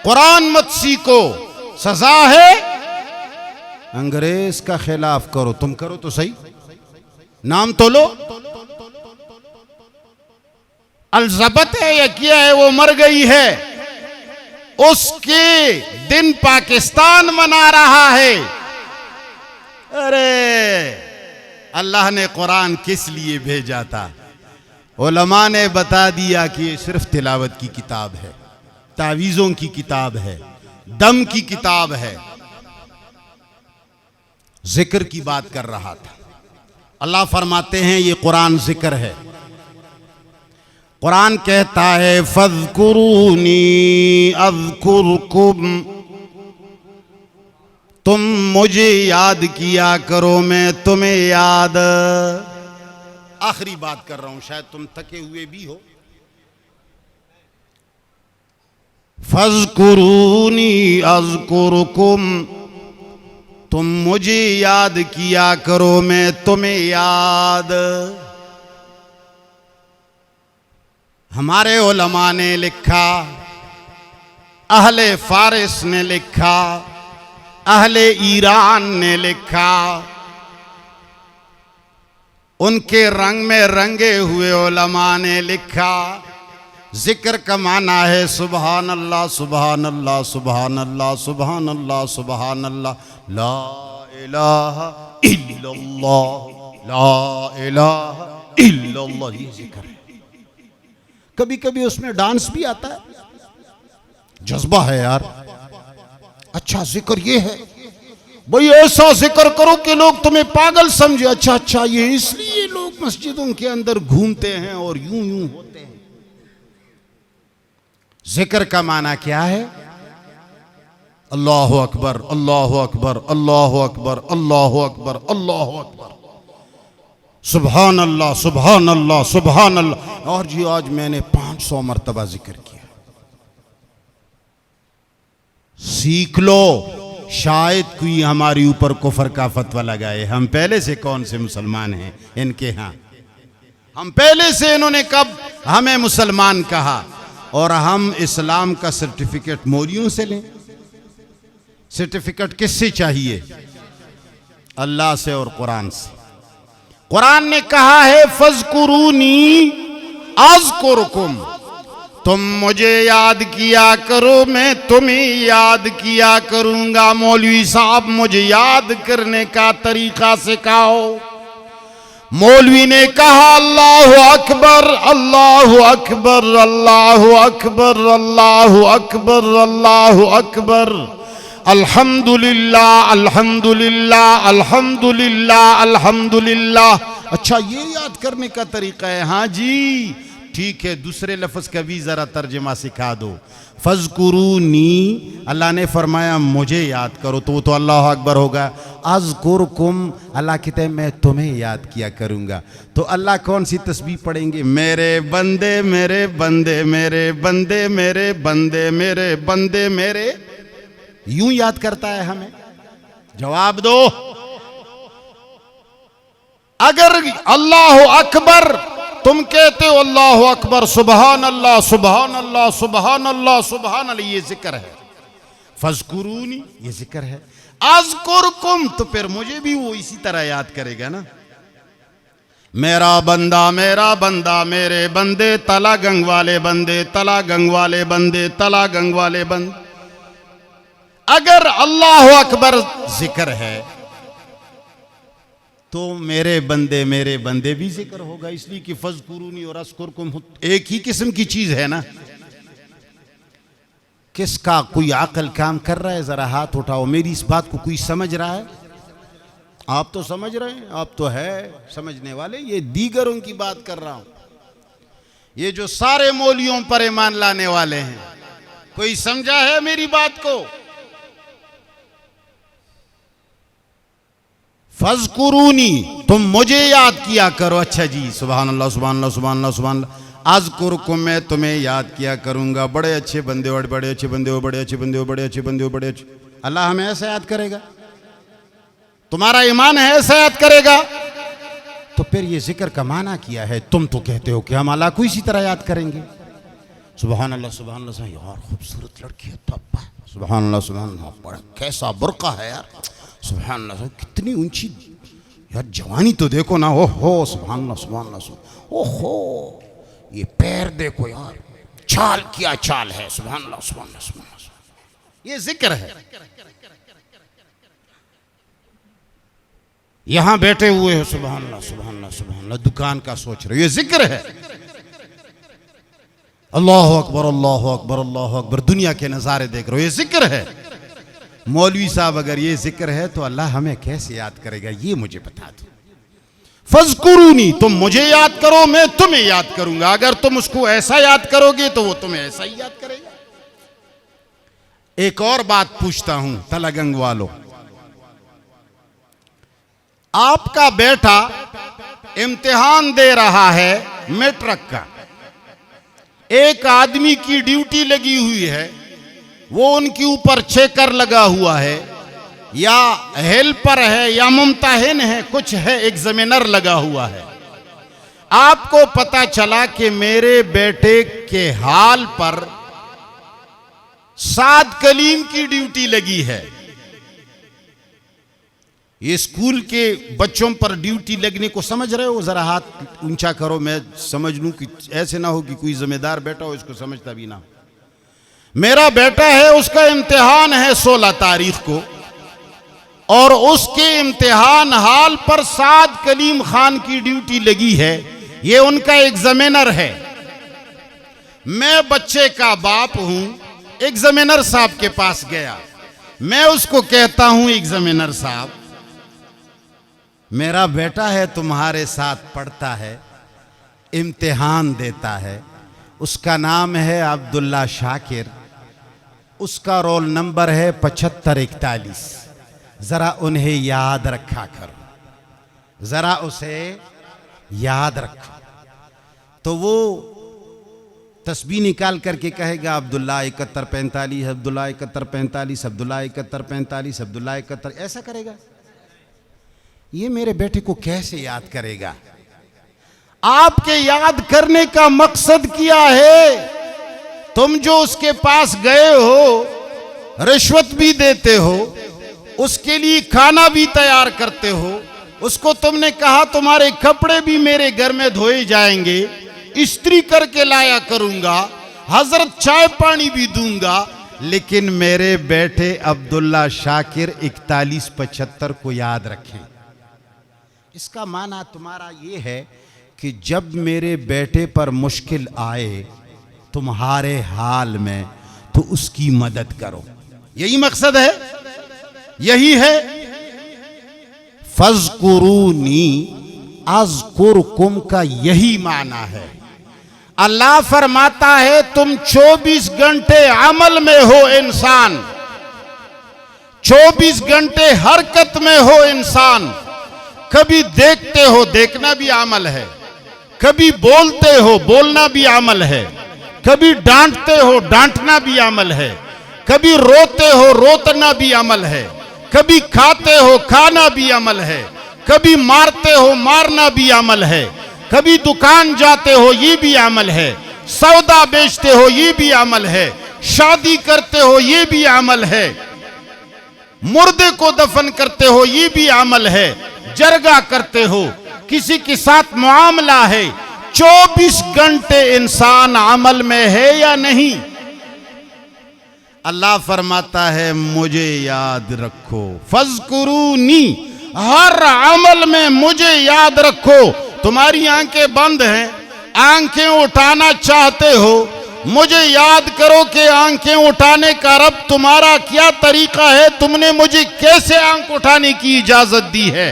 कुरान मत सीखो सजा है, अंग्रेज का खिलाफ करो, तुम करो तो सही, नाम तो लो। अल्ज़बत है या किया है, वो मर गई है, उसके दिन पाकिस्तान मना रहा है। अरे अल्लाह ने कुरान किस लिए भेजा था? उलमा ने बता दिया कि ये सिर्फ तिलावत की किताब है, तावीज़ों की किताब है, दम की किताब है। जिक्र की बात कर रहा था। अल्लाह फरमाते हैं ये कुरान जिक्र है। कुरान कहता है फज़कुरूनी अज़कुरकुम, तुम मुझे याद किया करो मैं तुम्हें याद। आखिरी बात कर रहा हूं, शायद तुम थके हुए भी हो। फज़कुरूनी अज़कुरकुम, तुम मुझे याद किया करो मैं तुम्हें याद। हमारे उलमा ने लिखा, अहले फारिस ने लिखा, अहले ईरान ने लिखा, उनके रंग में रंगे हुए उलमा ने लिखा, जिक्र का माना है सुबहान अल्लाह सुबहान अल्लाह सुबहान अल्लाह सुबहान अल्लाह सुबहान अल्लाह, ला इलाहा इल्लल्लाह ला इलाहा इल्लल्लाह, ये जिक्र है। कभी कभी उसमें डांस भी आता है, जज्बा है यार। अच्छा जिक्र ये है भाई, ऐसा जिक्र करो कि लोग तुम्हें पागल समझे। अच्छा अच्छा, ये इसलिए लोग मस्जिदों के अंदर घूमते हैं और यूं यूं होते हैं। जिक्र का माना क्या है? अल्लाहु अकबर अल्लाहु अकबर अल्लाहु अकबर अल्लाहु अकबर अल्लाहु अकबर, सुभान अल्लाह सुभान अल्लाह सुभान अल्लाह। और जी आज मैंने 500 मरतबा जिक्र किया। सीख लो, शायद कोई हमारे ऊपर कुफर का फतवा लगाए। हम पहले से कौन से मुसलमान हैं इनके यहाँ? हम पहले से, इन्होंने कब हमें मुसलमान कहा? और हम इस्लाम का सर्टिफिकेट मौलियों से लें। सर्टिफिकेट किससे चाहिए? अल्लाह से और कुरान से। कुरान ने कहा है फज़कुरूनी अज़कुरकुम, तुम मुझे याद किया करो मैं तुम्हें याद किया करूंगा। मौलवी साहब मुझे याद करने का तरीका सिखाओ। मौलवी ने कहा अल्लाहु अकबर अल्लाहु अकबर अल्लाहु अकबर अल्लाहु अकबर अल्लाहु अकबर, अल्हम्दुलिल्लाह अल्हम्दुलिल्लाह अल्हम्दुलिल्लाह अल्हम्दुलिल्लाह। अच्छा, ये याद करने का तरीका है? हाँ जी, ठीक है। दूसरे लफ्ज का भी जरा तर्जमा सिखा दो। फज़कुरूनी, अल्लाह ने फरमाया मुझे याद करो, तो वो तो अल्लाह अकबर होगा। अज़कुरकुम, अल्लाह कहते हैं मैं तुम्हें याद किया करूंगा। तो अल्लाह कौन सी तस्बीह पढ़ेंगे? मेरे बंदे मेरे बंदे मेरे बंदे मेरे बंदे मेरे बंदे मेरे, यूं याद करता है हमें? जवाब दो। अगर अल्लाह अकबर तुम कहते हो अल्लाह अकबर, सुबहान अल्लाह सुबहान अल्लाह सुबहान अल्लाह सुबहान अल्लाह, ये जिक्र है। फज़कुरूनी, ये जिक्र है। अज़कुरकुम, तो फिर मुझे भी वो इसी तरह याद करेगा ना। मेरा बंदा मेरे बंदे, तला गंग वाले बंदे, तला गंग वाले बंदे, तला गंग वाले बंदे। अगर अल्लाह अकबर जिक्र है तो मेरे बंदे भी जिक्र होगा, इसलिए कि फज़कुरूनी और अज़कुरकुम एक ही किस्म की चीज है ना। किसका कोई अकल काम कर रहा है? जरा हाथ उठाओ। मेरी इस बात को कोई समझ रहा है? आप तो समझ रहे हैं, आप तो है समझने वाले। ये दीगरों की बात कर रहा हूं, ये जो सारे मौलियों पर ईमान लाने वाले हैं। कोई समझा है मेरी बात को? फज़कुरूनी, तुम मुझे याद किया करो। अच्छा जी, सुभान अल्लाह सुभान अल्लाह सुभान अल्लाह सुभान अल्लाह। अज़कुरकुम, मैं तुम्हें याद किया करूंगा। बड़े अच्छे बंदे हो, बड़े अच्छे बंदे हो, बड़े अच्छे बंदे हो, बड़े अच्छे बंदे हो, बड़े अच्छे। अल्लाह हमें ऐसा याद करेगा? तुम्हारा ईमान है ऐसा याद करेगा? तो फिर ये जिक्र का माना किया है। तुम तो कहते हो कि हम अल्लाह को इसी तरह याद करेंगे। सुभान अल्लाह सुभान अल्लाह, यार खूबसूरत लड़की है, सुभान अल्लाह सुभान अल्लाह, बड़ा कैसा बुर्का है यार, सुभान अल्लाह, कितनी ऊंची यार जवानी तो देखो ना, ओहो सुभान अल्लाह सुभान अल्लाह, ओहो ये पैर देखो यार, चाल क्या चाल है, सुभान अल्लाह सुभान अल्लाह सुभान अल्लाह। ये जिक्र है। यहां बैठे हुए हो, सुभान अल्लाह सुभान अल्लाह सुभान अल्लाह, दुकान का सोच रहे हो, ये जिक्र है। अल्लाह अकबर अल्लाह अकबर अल्लाह अकबर, दुनिया के नजारे देख रहे हो, ये जिक्र है। मौलवी साहब अगर ये जिक्र है तो अल्लाह हमें कैसे याद करेगा, ये मुझे बता दो। फज़कुरूनी, तुम मुझे याद करो, मैं तुम्हें याद करूंगा। अगर तुम उसको ऐसा याद करोगे तो वो तुम्हें ऐसा ही याद करेगा। एक और बात पूछता हूं तलागंग वालों, आपका बेटा इम्तिहान दे रहा है मैट्रिक का, एक आदमी की ड्यूटी लगी हुई है, वो उनके ऊपर चेकर लगा हुआ है या हेल्पर है या मुमताहिन है, कुछ है, एग्जामिनर लगा हुआ है। आपको पता चला कि मेरे बेटे के हाल पर साद कलीम की ड्यूटी लगी है। ये स्कूल के बच्चों पर ड्यूटी लगने को समझ रहे हो? जरा हाथ ऊंचा करो, मैं समझ लूं कि ऐसे ना हो कि कोई जिम्मेदार बेटा हो इसको समझता भी ना हो। मेरा बेटा है, उसका इम्तिहान है 16 तारीख को, और उसके इम्तिहान हाल पर साद कलीम खान की ड्यूटी लगी है, ये उनका एग्जामिनर है। मैं बच्चे का बाप हूं, एग्जामिनर साहब के पास गया, मैं उसको कहता हूं एग्जामिनर साहब, मेरा बेटा है तुम्हारे साथ पढ़ता है, इम्तिहान देता है, उसका नाम है अब्दुल्ला शाकिर, उसका रोल नंबर है 7541, जरा उन्हें याद रखा करो, जरा उसे याद रखो। तो वो तस्बीह निकाल करके कहेगा अब्दुल्ला 7145, अब्दुल्ला 7145, अब्दुल्ला 7145, अब्दुल्ला 71, ऐसा करेगा। ये मेरे बेटे को कैसे याद करेगा? आपके याद करने का मकसद क्या है? तुम जो उसके पास गए हो, रिश्वत भी देते हो, उसके लिए खाना भी तैयार करते हो, उसको तुमने कहा तुम्हारे कपड़े भी मेरे घर में धोए जाएंगे, इस्त्री करके लाया करूंगा, हजरत चाय पानी भी दूंगा, लेकिन मेरे बेटे अब्दुल्ला शाकिर 4175 को याद रखें। इसका माना तुम्हारा ये है कि जब मेरे बेटे पर मुश्किल आए तुम्हारे हाल में तो उसकी मदद करो। यही मकसद है, यही है। फज़कुरूनी अज़कुरकुम का यही माना है। अल्लाह फरमाता है तुम 24 घंटे अमल में हो इंसान, 24 घंटे हरकत में हो इंसान। कभी देखते हो, देखना भी अमल है। कभी बोलते हो, बोलना भी अमल है। कभी डांटते हो, डांटना भी अमल है। कभी रोते हो, रोतना भी अमल है। कभी खाते हो, खाना भी अमल है। कभी मारते हो, मारना भी अमल है। कभी दुकान जाते हो, ये भी अमल है। सौदा बेचते हो, ये भी अमल है। शादी करते हो, ये भी अमल है। मुर्दे को दफन करते हो, ये भी अमल है। जरगा करते हो, किसी के साथ मुआमला है। 24 घंटे इंसान अमल में है या नहीं? अल्लाह फरमाता है मुझे याद रखो। फज़कुरूनी, हर अमल में मुझे याद रखो। तुम्हारी आंखें बंद हैं, आंखें उठाना चाहते हो, मुझे याद करो कि आंखें उठाने का रब तुम्हारा क्या तरीका है। तुमने मुझे कैसे आंख उठाने की इजाजत दी है।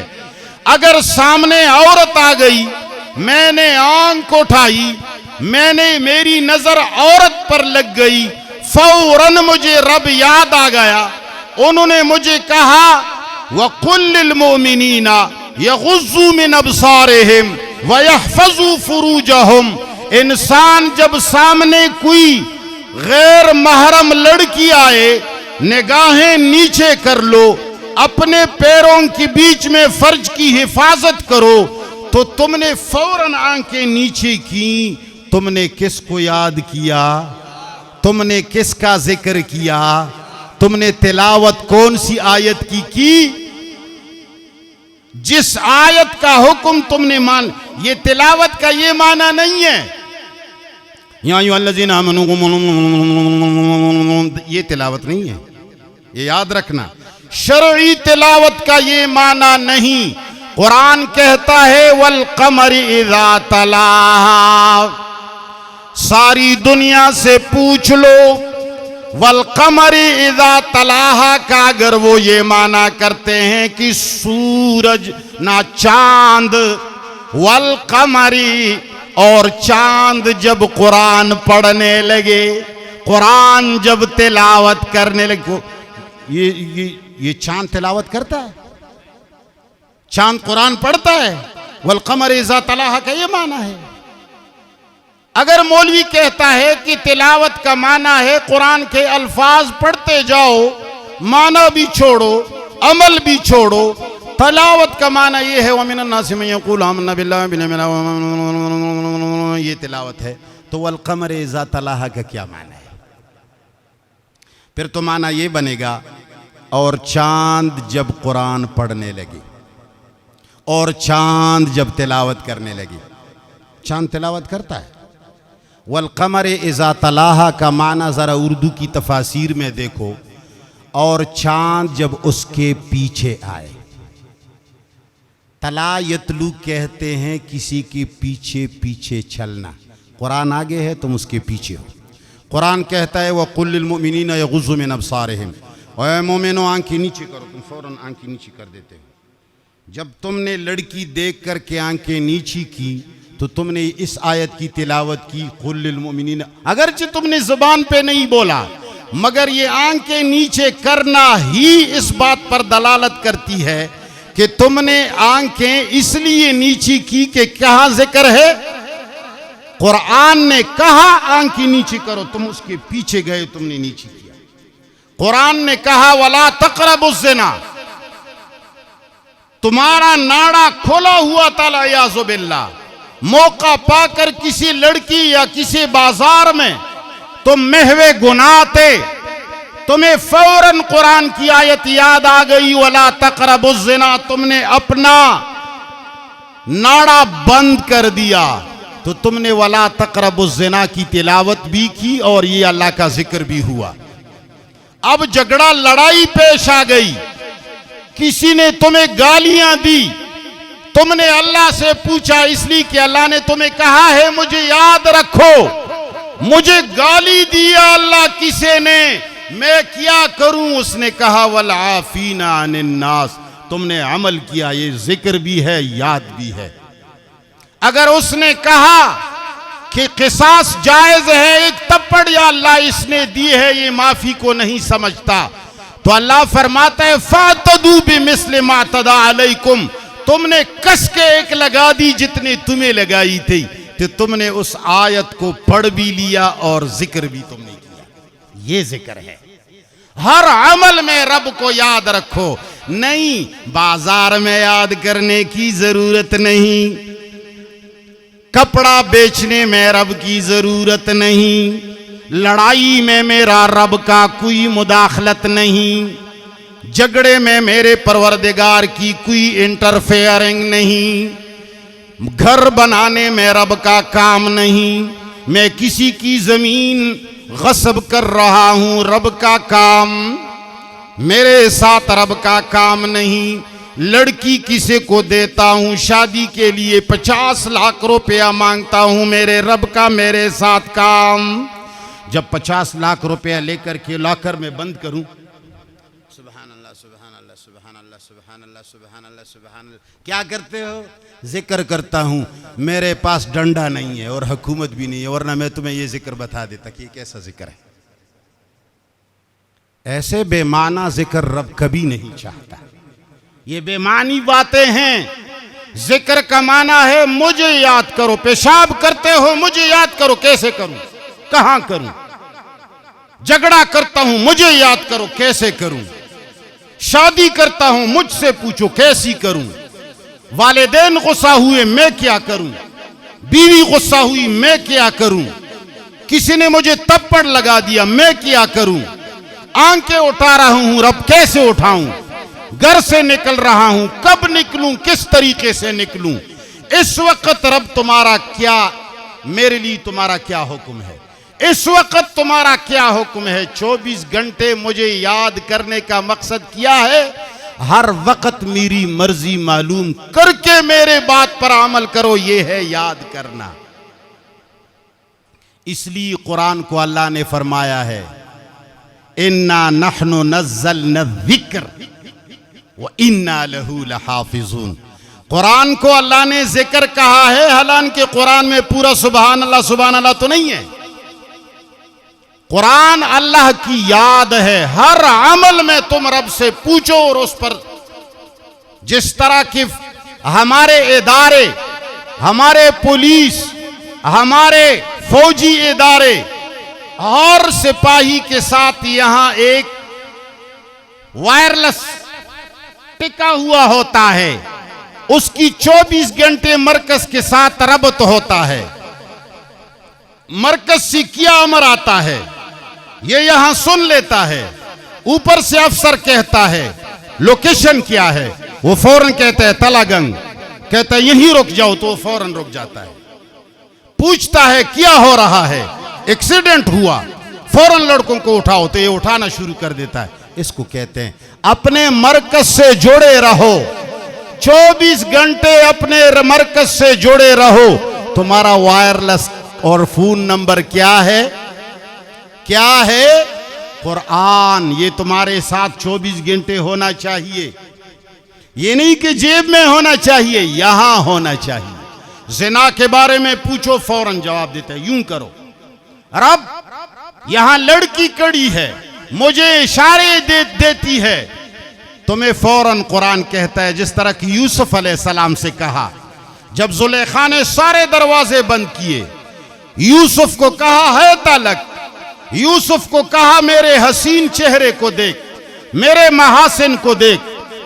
अगर सामने औरत आ गई, मैंने आंख उठाई, मेरी नजर औरत पर लग गई, फौरन मुझे रब याद आ गया। उन्होंने मुझे कहा वकुल्लिल मोमिनीना यगुज़्ज़ू मिन अब्सारिहिम व यहफ़ज़ू फुरूजहुम। इंसान जब सामने कोई गैर महरम लड़की आए, निगाहें नीचे कर लो, अपने पैरों के बीच में फर्ज की हिफाजत करो। तो तुमने फौरन आंखें नीचे की। तुमने किसको याद किया? तुमने किसका जिक्र किया? तुमने तिलावत कौन सी आयत की? जिस आयत का हुक्म तुमने मान। ये तिलावत का ये माना नहीं है ये तिलावत नहीं है, ये याद रखना। शरई तिलावत का ये माना नहीं। कुरान कहता है वल कमरी इज़ा तलाहा। सारी दुनिया से पूछ लो, वल कमरी इज़ा तलाहा का अगर वो ये माना करते हैं कि सूरज ना चांद, वल कमरी, और चांद जब कुरान पढ़ने लगे, कुरान जब तिलावत करने लगे, ये चांद तिलावत करता है, चांद कुरान पढ़ता है। वल कमर इज़ा तलाहा का ये माना है। अगर मौलवी कहता है कि तिलावत का माना है कुरान के अल्फाज पढ़ते जाओ, माना भी छोड़ो, अमल भी छोड़ो, तिलावत का माना ये है वमिनन नासि मन यक़ूलु आमन्ना बिल्लाहि ये तिलावत है, तो वल कमर इज़ा तलाहा का क्या माना है? फिर तो माना ये बनेगा और चांद जब कुरान पढ़ने लगी और चांद जब तिलावत करने लगी। चांद तिलावत करता है। वल कमर इज़ा तलाहा का माना ज़रा उर्दू की तफासीर में देखो, और चांद जब उसके पीछे आए। तला यतलू कहते हैं किसी के पीछे पीछे चलना। कुरान आगे है तुम उसके पीछे हो। कुरान कहता है वक़ुल लिल मुमिनीना यग़ुज़्ज़ू मिन अब्सारिहिम, ओए मोमिनो आंखें नीचे करो। तुम फौरन आंखें नीचे कर देते हो। जब तुमने लड़की देख करके आंखें नीची की तो तुमने इस आयत की तिलावत की क़ुल लिल मुमिनीना। अगरचे तुमने ज़ुबान पे नहीं बोला, मगर ये आंखें नीचे करना ही इस बात पर दलालत करती है कि तुमने आंखें इसलिए नीची की कि कहाँ जिक्र है, कुरान ने कहा आंखें नीची करो, तुम उसके पीछे गए, तुमने नीची किया। कुरान ने कहा वला तक़रबुज़ ज़िना, तुम्हारा नाड़ा खोला हुआ था लियाज़ु बिल्लाह। मौका पाकर किसी लड़की या किसी बाजार में तुम महवे गुनाह थे, तुम्हें फौरन कुरान की आयत याद आ गई वला तक़रबुज़ ज़िना, तुमने अपना नाड़ा बंद कर दिया, तो तुमने वला तक़रबुज़ ज़िना की तिलावत भी की और ये अल्लाह का जिक्र भी हुआ। अब झगड़ा लड़ाई पेश आ गई, किसी ने तुम्हें गालियां दी, तुमने अल्लाह से पूछा इसलिए कि अल्लाह ने तुम्हें कहा है मुझे याद रखो। मुझे गाली दिया अल्लाह किसे ने, मैं क्या करूं? उसने कहा वल आफीना अनिन नास। तुमने अमल किया, ये जिक्र भी है याद भी है। अगर उसने कहा कि किसास जायज है, एक थप्पड़ या अल्लाह इसने दी है, ये माफी को नहीं समझता, तो अल्लाह फरमाता है फातदू बिमिस्ल मा तदा अलैकुम। तुमने कस के एक लगा दी जितने तुम्हें लगाई थी, तो तुमने उस आयत को पढ़ भी लिया और जिक्र भी तुमने किया। ये जिक्र है। हर अमल में रब को याद रखो। नहीं, बाजार में याद करने की जरूरत नहीं, कपड़ा बेचने में रब की जरूरत नहीं, लड़ाई में मेरा रब का कोई मुदाखलत नहीं, झगड़े में मेरे परवरदिगार की कोई इंटरफेयरिंग नहीं, घर बनाने में रब का काम नहीं, मैं किसी की जमीन गस्ब कर रहा हूं, रब का काम, मेरे साथ रब का काम नहीं। लड़की किसी को देता हूं शादी के लिए 50 लाख रुपया मांगता हूं, मेरे रब का मेरे साथ काम। जब 50 लाख रुपया लेकर के लॉकर में बंद करूं, सुभान अल्लाह सुभान अल्लाह सुभान अल्लाह सुभान अल्लाह सुभान अल्लाह सुभान अल्लाह, क्या करते हो? जिक्र करता हूं, मेरे पास डंडा नहीं है और हुकूमत भी नहीं है, वरना मैं तुम्हें ये जिक्र बता देता कि कैसा जिक्र है। ऐसे बेमाना जिक्र रब कभी नहीं चाहता। ये बेमानी बातें हैं। जिक्र का माना है मुझे याद करो। पेशाब करते हो मुझे याद करो, कैसे करूं, कहां करूं? झगड़ा करता हूं मुझे याद करो, कैसे करूं? शादी करता हूं मुझसे पूछो कैसी करूं? वालिदैन गुस्सा हुए मैं क्या करूं? बीवी गुस्सा हुई मैं क्या करूं? किसी ने मुझे थप्पड़ लगा दिया मैं क्या करूं? आंखें उठा रहा हूं, रब कैसे उठाऊं? घर से निकल रहा हूं, कब निकलूं, किस तरीके से निकलूं? इस वक्त रब तुम्हारा क्या, मेरे लिए तुम्हारा क्या हुक्म है? इस वक्त तुम्हारा क्या हुक्म है? 24 घंटे मुझे याद करने का मकसद क्या है? हर वक्त मेरी मर्जी मालूम करके मेरे बात पर अमल करो, ये है याद करना। इसलिए कुरान को अल्लाह ने फरमाया है इन्ना नहनु नज़्ज़लना ज़िक्र व इन्ना लहू लहाफ़िज़ून। कुरान को अल्लाह ने जिक्र कहा है, हालांकि कुरान में पूरा सुभान अल्लाह तो नहीं है। कुरान अल्लाह की याद है। हर अमल में तुम रब से पूछो और उस पर, जिस तरह की हमारे इदारे, हमारे पुलिस, हमारे फौजी इदारे और सिपाही के साथ यहां एक वायरलेस टिका हुआ होता है, उसकी 24 घंटे मरकज के साथ रब्त होता है। मरकज से क्या अमर आता है ये यहां सुन लेता है। ऊपर से अफसर कहता है लोकेशन क्या है, वो फौरन कहता है तलागंग, कहता है यहीं रुक जाओ, तो वो फौरन रुक जाता है। पूछता है क्या हो रहा है, एक्सीडेंट हुआ, फौरन लड़कों को उठाओ, तो ये उठाना शुरू कर देता है। इसको कहते हैं अपने मरकज से जुड़े रहो, 24 घंटे अपने मरकज से जुड़े रहो। तुम्हारा वायरलेस और फोन नंबर क्या है? क्या है? कुरान। ये तुम्हारे साथ 24 घंटे होना चाहिए। ये नहीं कि जेब में होना चाहिए, यहां होना चाहिए। जिना के बारे में पूछो फौरन जवाब देता है यूं करो। रब यहां लड़की कड़ी है, मुझे इशारे देती है, तुम्हें फौरन कुरान कहता है, जिस तरह की यूसुफ अलैहिस्सलाम से कहा जब जुलेखा ने सारे दरवाजे बंद किए, यूसुफ को कहा है तलक, यूसुफ को कहा मेरे हसीन चेहरे को देख, मेरे महासिन को देख,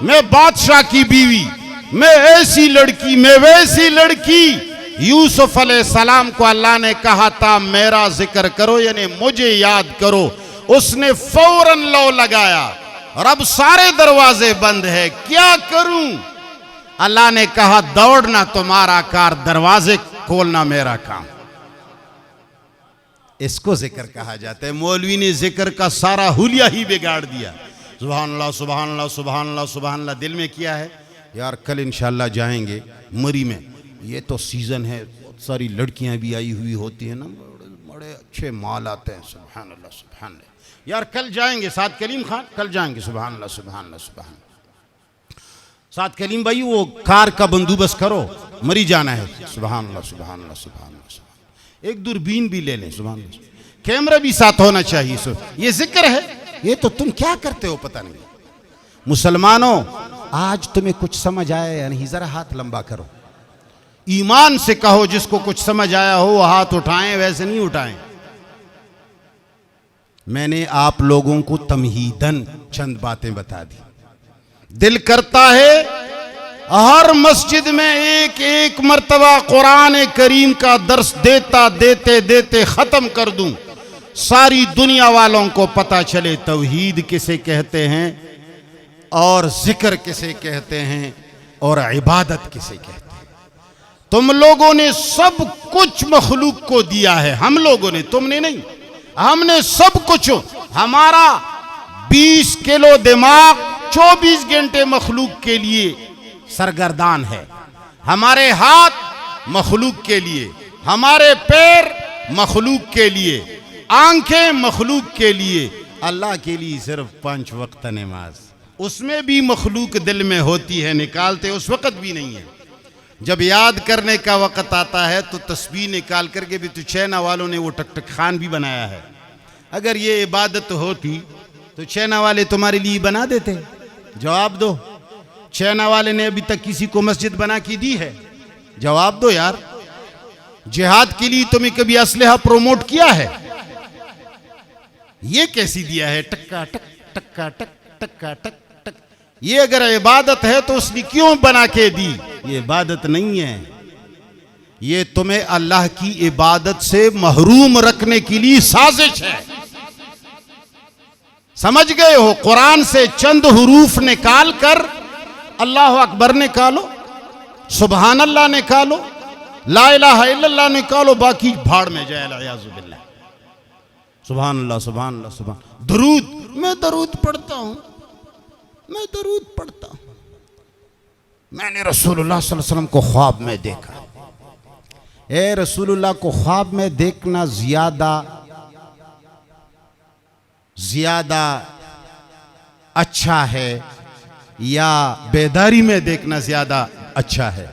मैं बादशाह की बीवी, मैं ऐसी लड़की, मैं वैसी लड़की। यूसुफ अलैहिस्सलाम को अल्लाह ने कहा था मेरा जिक्र करो, यानी मुझे याद करो। उसने फौरन लो लगाया। रब सारे दरवाजे बंद है, क्या करूं? अल्लाह ने कहा दौड़ना तुम्हारा कार, दरवाजे खोलना मेरा काम। इसको जिक्र कहा जाता है। मौलवी ने जिक्र का सारा हुलिया ही बिगाड़ दिया। सुभान अल्लाह सुभान अल्लाह सुभान अल्लाह सुभान अल्लाह दिल में किया है, यार कल इंशाल्लाह जाएंगे मरी में, ये तो सीज़न है, बहुत सारी लड़कियां भी आई हुई होती हैं ना, बड़े अच्छे माल आते हैं, सुभान अल्लाह सुभान अल्लाह। यार कल जाएंगे साथ कलीम खान, कल जाएंगे, सुभान अल्लाह सुभान अल्लाह सुभान अल्लाह। साथ कलीम भाई वो कार का बंदोबस्त करो, मरी जाना है, सुभान अल्लाह सुभान अल्लाह सुभान अल्लाह। एक दूरबीन भी ले लें, सुभान अल्लाह, कैमरा भी साथ होना चाहिए। ये जिक्र है, ये तो तुम क्या करते हो पता नहीं। मुसलमानों, आज तुम्हें कुछ समझ आया या नहीं, जरा हाथ लंबा करो, ईमान से कहो। जिसको कुछ समझ आया हो वो हाथ उठाएं, वैसे नहीं उठाएं। मैंने आप लोगों को तमहीदन चंद बातें बता दी। दिल करता है हर मस्जिद में एक एक मर्तबा कुरान करीम का दर्स देते देते खत्म कर दूं, सारी दुनिया वालों को पता चले तौहीद किसे कहते हैं और जिक्र किसे कहते हैं और इबादत किसे कहते हैं। तुम लोगों ने सब कुछ मखलूक को दिया है, हम लोगों ने, तुमने नहीं, हमने सब कुछ। हमारा 20 किलो दिमाग 24 घंटे मखलूक के लिए सरगर्दान है, हमारे हाथ मखलूक के लिए, हमारे पैर मखलूक के लिए, आंखें मखलूक के लिए, अल्लाह के लिए सिर्फ 5 वक्त नमाज, उसमें भी मखलूक दिल में होती है, निकालते उस वक्त भी नहीं है। जब याद करने का वक्त आता है तो तस्बीह निकाल करके भी, तो चाइना वालों ने वो टकटक खान भी बनाया है। अगर ये इबादत होती तो चाइना वाले तुम्हारे लिए बना देते। जवाब दो, चाइना वाले ने अभी तक किसी को मस्जिद बना के दी है? जवाब दो यार। जिहाद के लिए तुम्हें कभी असलहा प्रोमोट किया है? ये कैसी दिया है? टक्का टक टक्का टक टक्का टक टक। ये अगर इबादत है तो उसने क्यों बना के दी? ये इबादत नहीं है, ये तुम्हें अल्लाह की इबादत से महरूम रखने के लिए साजिश है। समझ गए हो? कुरान से चंद हुरूफ निकाल कर अल्लाह अकबर निकालो, सुबहान अल्लाह निकालो, ला इलाहा इल्लल्लाह निकालो, बाकी भाड़ में जाए, अलियाज़ु बिल्लाह। सुबहान अल्लाह सुबहान अल्लाह सुबहान। दरूद, मैं दरूद पढ़ता हूं, मैं दरूद पढ़ता हूं। मैंने रसूलुल्लाह सल्लल्लाहु अलैहि वसल्लम को ख्वाब में देखा। ए रसूलुल्लाह को ख्वाब में देखना ज्यादा अच्छा है या बेदारी में देखना ज्यादा अच्छा है?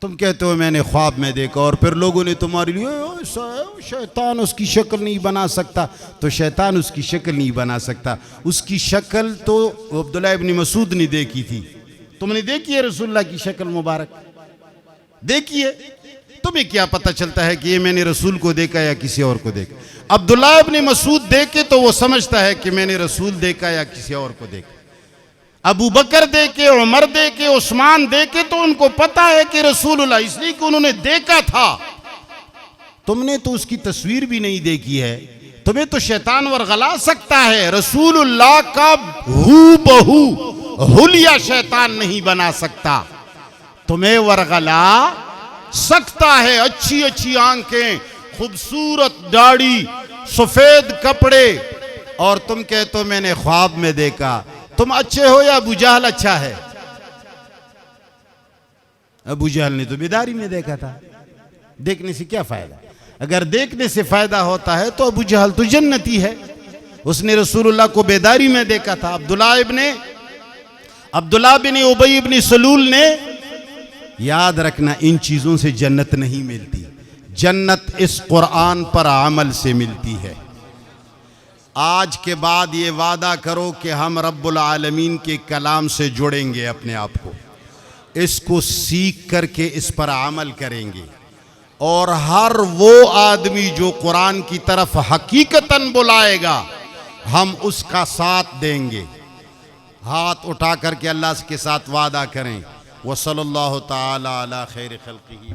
तुम कहते हो मैंने ख्वाब में देखा और फिर लोगों ने तुम्हारे लिए शैतान उसकी शक्ल नहीं बना सकता, तो शैतान उसकी शक्ल नहीं बना सकता। उसकी शक्ल तो अब्दुल्लाह इब्न मसूद ने देखी थी, तुमने देखी है रसूलुल्लाह की शक्ल मुबारक? देखिए, तुम्हें क्या पता चलता है कि ये मैंने रसूल को देखा या किसी और को देखा? अब्दुल्लाह इब्न मसूद देखे तो वो समझता है कि मैंने रसूल देखा या किसी और को देखा। अबू बकर देखे, उमर देखे, उस्मान देखे तो उनको पता है कि रसूलुल्लाह, इसलिए कि उन्होंने देखा था। तुमने तो उसकी तस्वीर भी नहीं देखी है, तुम्हें तो शैतान वरगला सकता है, रसूलुल्लाह का हू बहू हुलिया शैतान नहीं बना सकता। तुम्हें वरगला सकता है, अच्छी अच्छी आंखें, खूबसूरत दाढ़ी, सफेद कपड़े, और तुम कहते हो मैंने ख्वाब में देखा। तुम अच्छे हो या अबू जहल अच्छा है? अबू जहल ने तो बेदारी में देखा था, देखने से क्या फायदा? अगर देखने से फायदा होता है तो अबू जहल तो जन्नती है, उसने रसूलुल्लाह को बेदारी में देखा था। अब्दुल्लाह बिन उबई बिन सलूल ने, याद रखना इन चीजों से जन्नत नहीं मिलती, जन्नत इस कुरान पर अमल से मिलती है। आज के बाद ये वादा करो कि हम रब्बुल आलमीन के कलाम से जुड़ेंगे, अपने आप को इसको सीख करके इस पर अमल करेंगे, और हर वो आदमी जो कुरान की तरफ हकीकतन बुलाएगा हम उसका साथ देंगे। हाथ उठा करके अल्लाह के साथ वादा करें। वसल्लल्लाहु ताला अला खैर खल्क़िही।